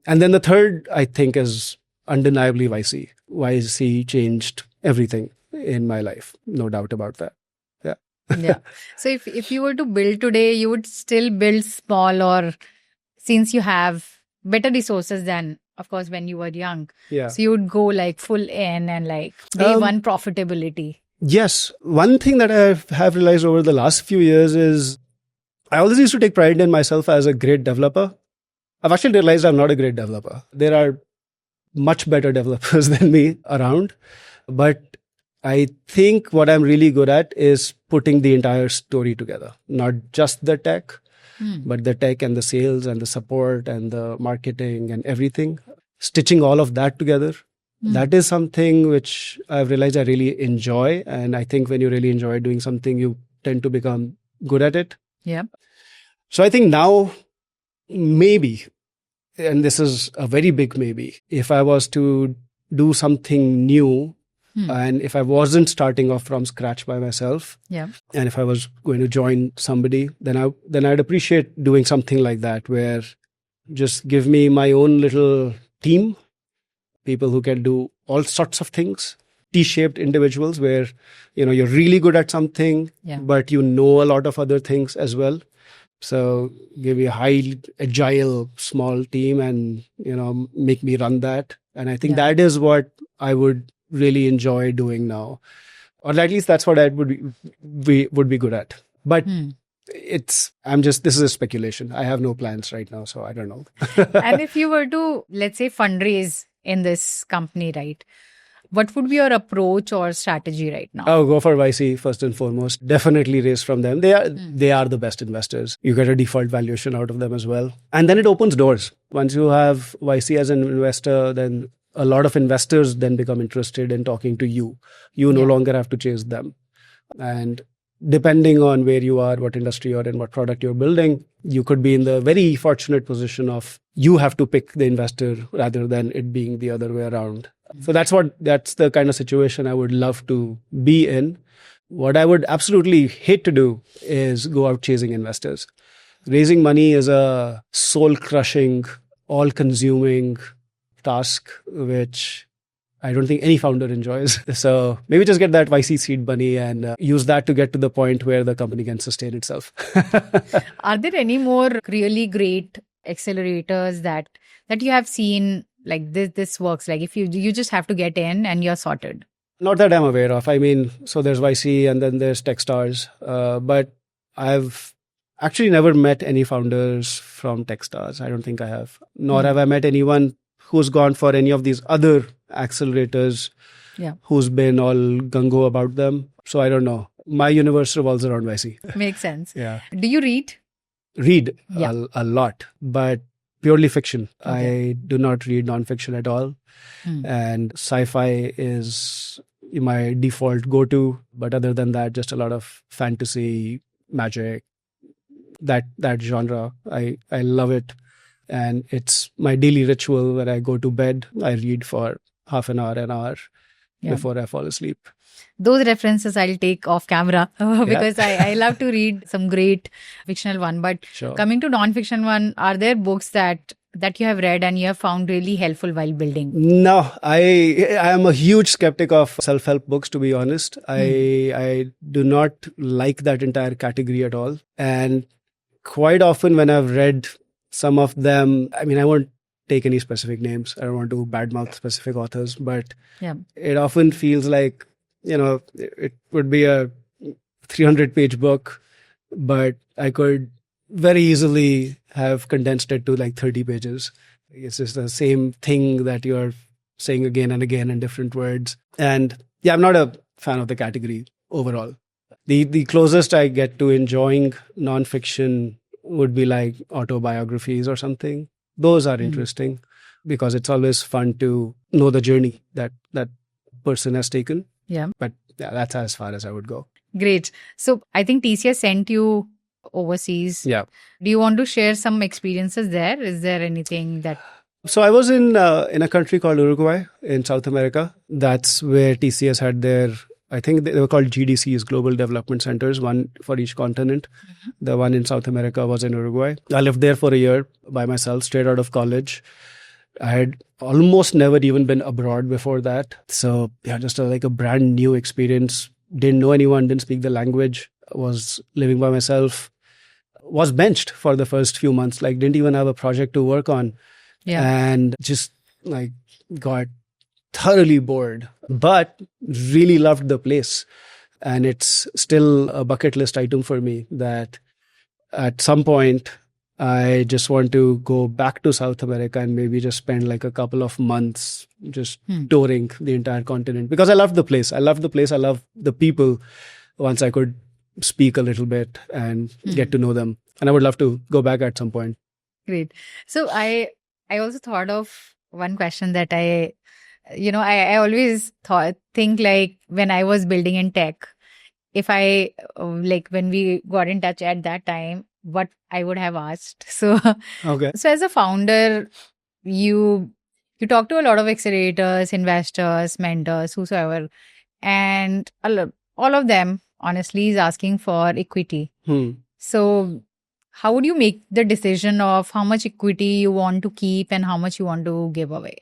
And then the third, I think, is undeniably YC. YC changed everything in my life. No doubt about that. Yeah. Yeah. So if you were to build today, you would still build small, or since you have better resources than, of course, when you were young. Yeah. So you would go like full in and like day one profitability. Yes. One thing that I have realized over the last few years is I always used to take pride in myself as a great developer. I've actually realized I'm not a great developer. There are much better developers than me around. But I think what I'm really good at is putting the entire story together, not just the tech, but the tech and the sales and the support and the marketing and everything. Stitching all of that together That is something which I've realized I really enjoy. And I think when you really enjoy doing something, you tend to become good at it. Yeah. So I think now, maybe, and this is a very big maybe, if I was to do something new, and if I wasn't starting off from scratch by myself, and if I was going to join somebody, then I'd appreciate doing something like that, where just give me my own little team, people who can do all sorts of things, T-shaped individuals where, you're really good at something, but you know a lot of other things as well. So give me a highly agile, small team and, make me run that. And I think that is what I would really enjoy doing now. Or at least that's what I would be good at. But this is a speculation. I have no plans right now, so I don't know. And if you were to, let's say, fundraise in this company, right? What would be your approach or strategy right now? Oh, go for YC first and foremost. Definitely raise from them. They are the best investors. You get a default valuation out of them as well. And then it opens doors. Once you have YC as an investor, then a lot of investors then become interested in talking to you. You no longer have to chase them. And depending on where you are, what industry you're in, what product you're building, you could be in the very fortunate position of you have to pick the investor rather than it being the other way around. So that's the kind of situation I would love to be in. What I would absolutely hate to do is go out chasing investors. Raising money is a soul-crushing, all-consuming task, which I don't think any founder enjoys. So maybe just get that YC seed money and use that to get to the point where the company can sustain itself. Are there any more really great accelerators that you have seen? Like this works, like if you just have to get in and you're sorted? Not that I'm aware of. I mean, so there's YC and then there's Techstars. But I've actually never met any founders from Techstars. I don't think I have. Nor have I met anyone who's gone for any of these other accelerators who's been all gung-ho about them. So I don't know. My universe revolves around YC. Makes sense. Yeah. Do you read? Read a lot, but purely fiction. Okay. I do not read nonfiction at all. And sci-fi is my default go-to. But other than that, just a lot of fantasy, magic, that genre. I love it. And it's my daily ritual. When I go to bed, I read for half an hour before I fall asleep. Those references I'll take off camera because I love to read some great fictional one. But coming to non-fiction one, are there books that you have read and you have found really helpful while building? No, I am a huge skeptic of self-help books, to be honest. I do not like that entire category at all. And quite often when I've read some of them, I mean, I won't take any specific names. I don't want to badmouth specific authors, but it often feels like, it would be a 300-page book, but I could very easily have condensed it to like 30 pages. It's just the same thing that you're saying again and again in different words. And I'm not a fan of the category overall. The closest I get to enjoying nonfiction would be like autobiographies or something. Those are interesting because it's always fun to know the journey that person has taken. Yeah. But that's as far as I would go. Great. So I think TCS sent you overseas. Yeah. Do you want to share some experiences there? Is there anything that... So I was in a country called Uruguay in South America. That's where TCS had their, I think they were called GDCs, Global Development Centers, one for each continent. The one in South America was in Uruguay. I lived there for a year by myself, straight out of college. I had almost never even been abroad before that. So just like a brand new experience. Didn't know anyone, didn't speak the language, was living by myself, was benched for the first few months, like didn't even have a project to work on. And just like got thoroughly bored, but really loved the place. And it's still a bucket list item for me that at some point, I just want to go back to South America and maybe just spend like a couple of months just touring the entire continent because I love the place. I love the people. Once I could speak a little bit and get to know them. And I would love to go back at some point. Great. So I also thought of one question that I I always think like when I was building in tech, if I when we got in touch at that time, what I would have asked. So, Okay. so as a founder, you talk to a lot of accelerators, investors, mentors, whosoever, and all of them honestly is asking for equity. So, how would you make the decision of how much equity you want to keep and how much you want to give away?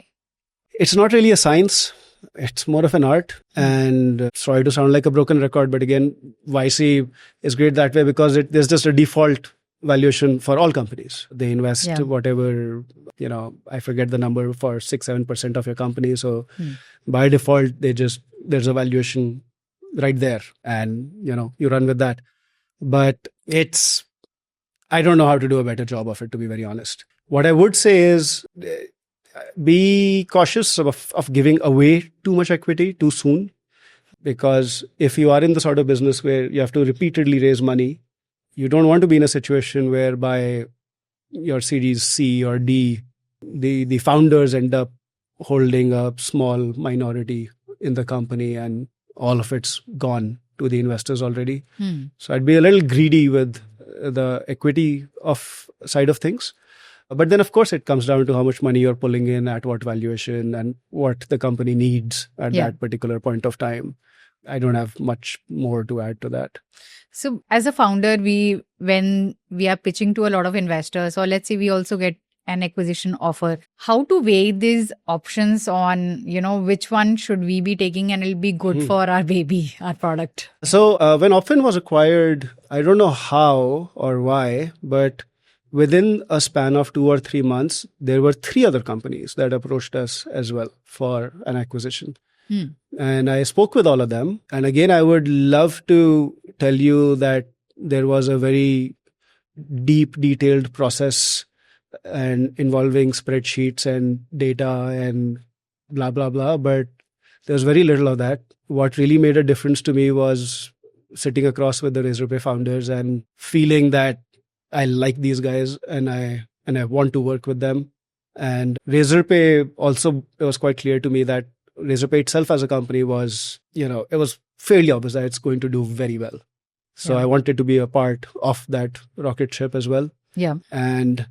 It's not really a science. It's more of an art. And sorry to sound like a broken record, but again, YC is great that way because there's just a default valuation for all companies. They invest whatever, I forget the number for 6-7% of your company. So by default, there's a valuation right there and, you run with that. But I don't know how to do a better job of it, to be very honest. What I would say is be cautious of giving away too much equity too soon. Because if you are in the sort of business where you have to repeatedly raise money, you don't want to be in a situation whereby your Series C or D, the founders end up holding a small minority in the company and all of it's gone to the investors already. So I'd be a little greedy with the equity side of things. But then, of course, it comes down to how much money you're pulling in at what valuation and what the company needs at that particular point of time. I don't have much more to add to that. So as a founder, when we are pitching to a lot of investors, or let's say we also get an acquisition offer, how to weigh these options on, which one should we be taking and it'll be good for our baby, our product? So when Opfin was acquired, I don't know how or why, but within a span of 2 or 3 months, there were 3 other companies that approached us as well for an acquisition. And I spoke with all of them. And again, I would love to tell you that there was a very deep, detailed process and involving spreadsheets and data and blah, blah, blah. But there's very little of that. What really made a difference to me was sitting across with the Razorpay founders and feeling that I like these guys and I want to work with them. And Razorpay also, it was quite clear to me that Razorpay itself as a company was, it was fairly obvious that it's going to do very well. So I wanted to be a part of that rocket ship as well. Yeah. And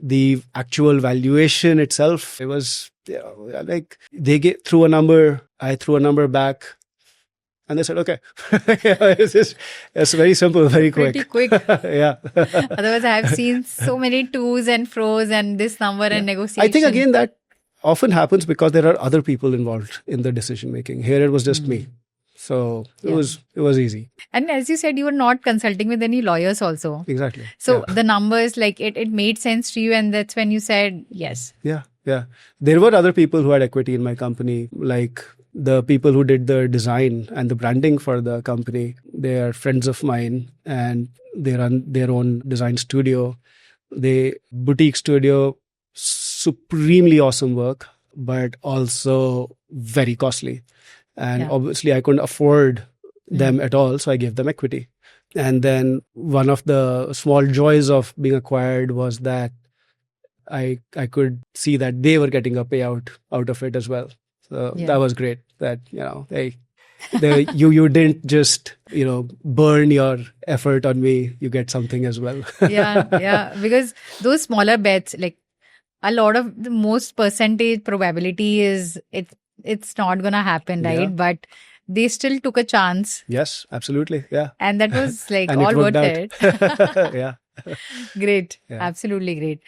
the actual valuation itself, it was like they threw a number, I threw a number back. And they said, okay. It's very simple, very quick. Pretty quick. Yeah. Otherwise, I have seen so many to's and fro's and this number and negotiation. I think, again, that often happens because there are other people involved in the decision making. Here, it was just me. So it was easy. And as you said, you were not consulting with any lawyers also. Exactly. So the numbers, like it made sense to you. And that's when you said yes. Yeah. There were other people who had equity in my company, like the people who did the design and the branding for the company. They are friends of mine and they run their own design studio. They boutique studio, supremely awesome work, but also very costly. And obviously I couldn't afford them at all. So I gave them equity. And then one of the small joys of being acquired was that I could see that they were getting a payout out of it as well. So that was great that, you didn't just, burn your effort on me. You get something as well. Yeah. Because those smaller bets, like a lot of the most percentage probability is it's not going to happen, right? Yeah. But they still took a chance. Yes, absolutely. Yeah. And that was like and all worth it. Yeah. Great. Yeah. Absolutely great.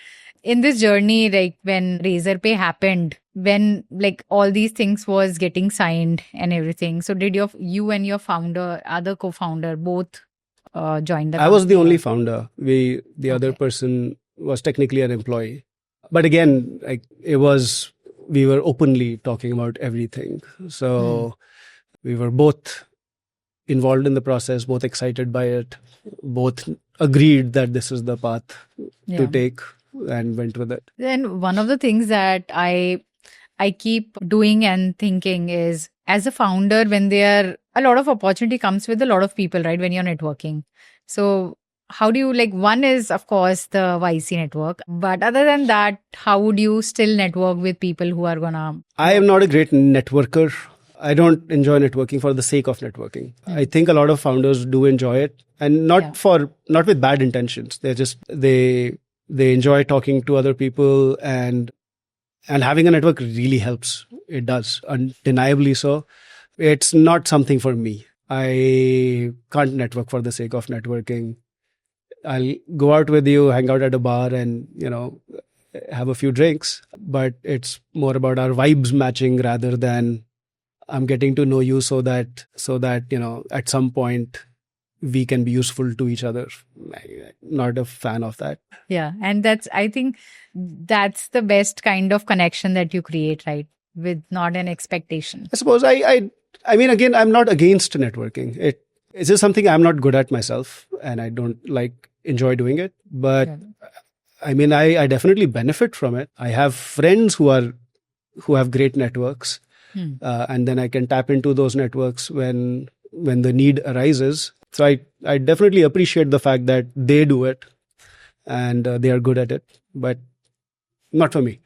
In this journey, like when Razorpay happened, when like all these things was getting signed and everything. So did you and your founder, other co-founder, both join the company? I was the only founder. The other person was technically an employee. But again, like we were openly talking about everything. So we were both involved in the process, both excited by it, both agreed that this is the path to take and went with it. Then one of the things that I keep doing and thinking is, as a founder, when a lot of opportunity comes with a lot of people, right? When you're networking. So how do you one is of course the YC network, but other than that, how would you still network with people who are gonna? I am not a great networker. I don't enjoy networking for the sake of networking. I think a lot of founders do enjoy it, and not with bad intentions. They enjoy talking to other people, and having a network really helps. It does, undeniably so. It's not something for me. I can't network for the sake of networking. I'll go out with you, hang out at a bar, and have a few drinks. But it's more about our vibes matching rather than I'm getting to know you so that at some point we can be useful to each other. Not a fan of that. Yeah, and I think that's the best kind of connection that you create, right? With not an expectation. I suppose I mean, again, I'm not against networking. It's just something I'm not good at myself, and I don't enjoy doing it. But I mean, I definitely benefit from it. I have friends who have great networks. And then I can tap into those networks when the need arises. So I definitely appreciate the fact that they do it and they are good at it, but not for me.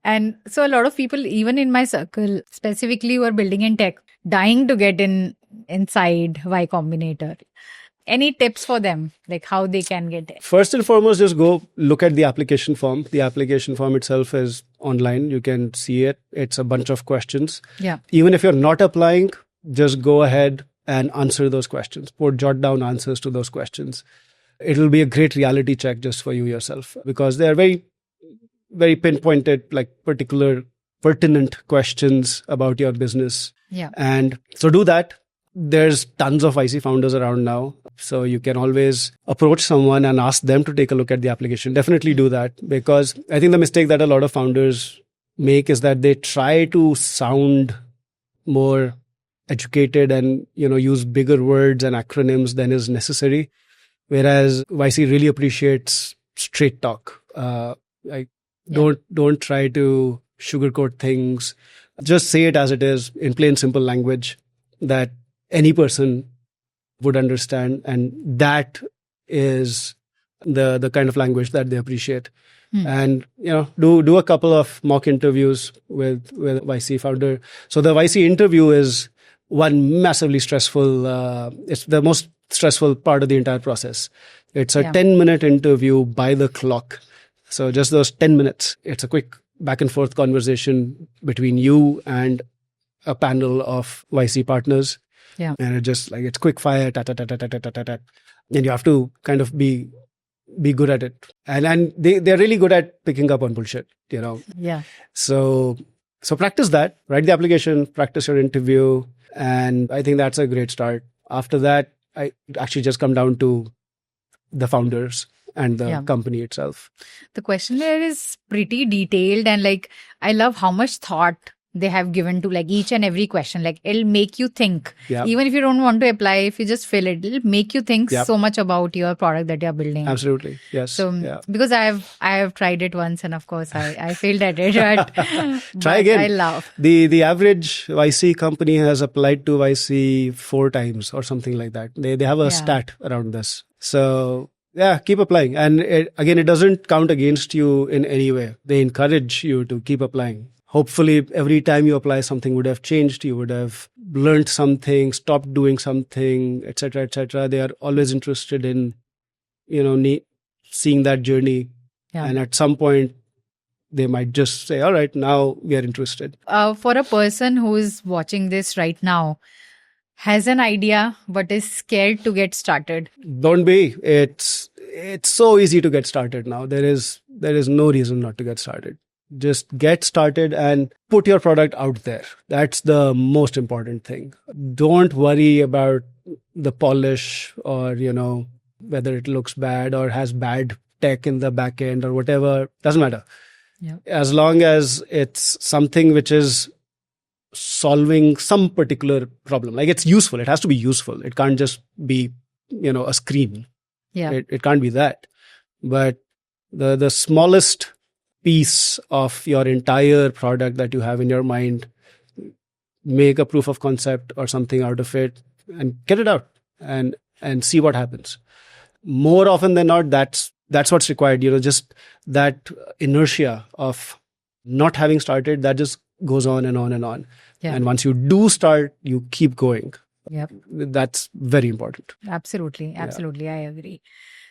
And so a lot of people, even in my circle, specifically who are building in tech, dying to get inside Y Combinator. Any tips for them, like how they can get it? First and foremost, just go look at the application form. The application form itself is online. You can see it. It's a bunch of questions. Yeah. Even if you're not applying, just go ahead and answer those questions. Jot down answers to those questions. It'll be a great reality check just for you yourself, because they are very, very pinpointed, particular pertinent questions about your business. Yeah. And so do that. There's tons of YC founders around now. So you can always approach someone and ask them to take a look at the application. Definitely do that, because I think the mistake that a lot of founders make is that they try to sound more educated and, use bigger words and acronyms than is necessary. Whereas YC really appreciates straight talk. Don't try to sugarcoat things. Just say it as it is in plain, simple language that any person would understand, and that is the kind of language that they appreciate. And do a couple of mock interviews with YC founder. So the YC interview is one massively stressful. It's the most stressful part of the entire process. It's a 10-minute interview by the clock. So just those 10 minutes. It's a quick back and forth conversation between you and a panel of YC partners. Yeah. And it's quick fire, ta ta ta ta ta ta ta ta. And you have to kind of be good at it. And they're really good at picking up on bullshit, Yeah. So practice that, write the application, practice your interview. And I think that's a great start. After that, I actually just come down to the founders and the company itself. The questionnaire is pretty detailed, and I love how much thought they have given to each and every question. It'll make you think. Yeah. Even if you don't want to apply, if you just fill it, it'll make you think so much about your product that you're building. Absolutely. Yes. So because I have tried it once, and of course I failed at it. Try again. I love. The average YC company has applied to YC 4 times or something like that. They have a stat around this. So keep applying. And it doesn't count against you in any way. They encourage you to keep applying. Hopefully, every time you apply, something would have changed. You would have learned something, stopped doing something, etc., etc. They are always interested in, seeing that journey. Yeah. And at some point, they might just say, all right, now we are interested. For a person who is watching this right now, has an idea but is scared to get started, don't be. It's so easy to get started now. There is no reason not to get started. Just get started and put your product out there. That's the most important thing. Don't worry about the polish or, whether it looks bad or has bad tech in the back end or whatever. Doesn't matter. Yeah. As long as it's something which is solving some particular problem. It's useful. It has to be useful. It can't just be, a screen. Yeah. It can't be that. But the smallest piece of your entire product that you have in your mind, make a proof of concept or something out of it and get it out and see what happens. more often than not, that's what's required. Just that inertia of not having started, that just goes on and on and on. Yeah. And once you do start, you keep going. Yep. That's very important. Absolutely. Absolutely. I agree.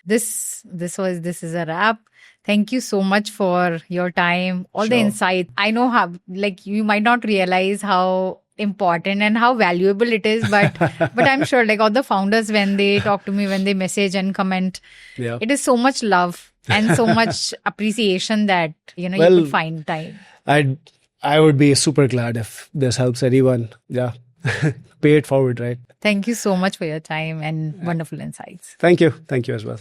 This is a wrap. Thank you so much for your time, all the Sure. insight. I know how, you might not realize how important and how valuable it is, but I'm sure all the founders, when they talk to me, when they message and comment, Yeah. it is so much love and so much appreciation that, you could find time. I would be super glad if this helps anyone. Yeah. Pay it forward, right? Thank you so much for your time and wonderful insights. Thank you. Thank you as well.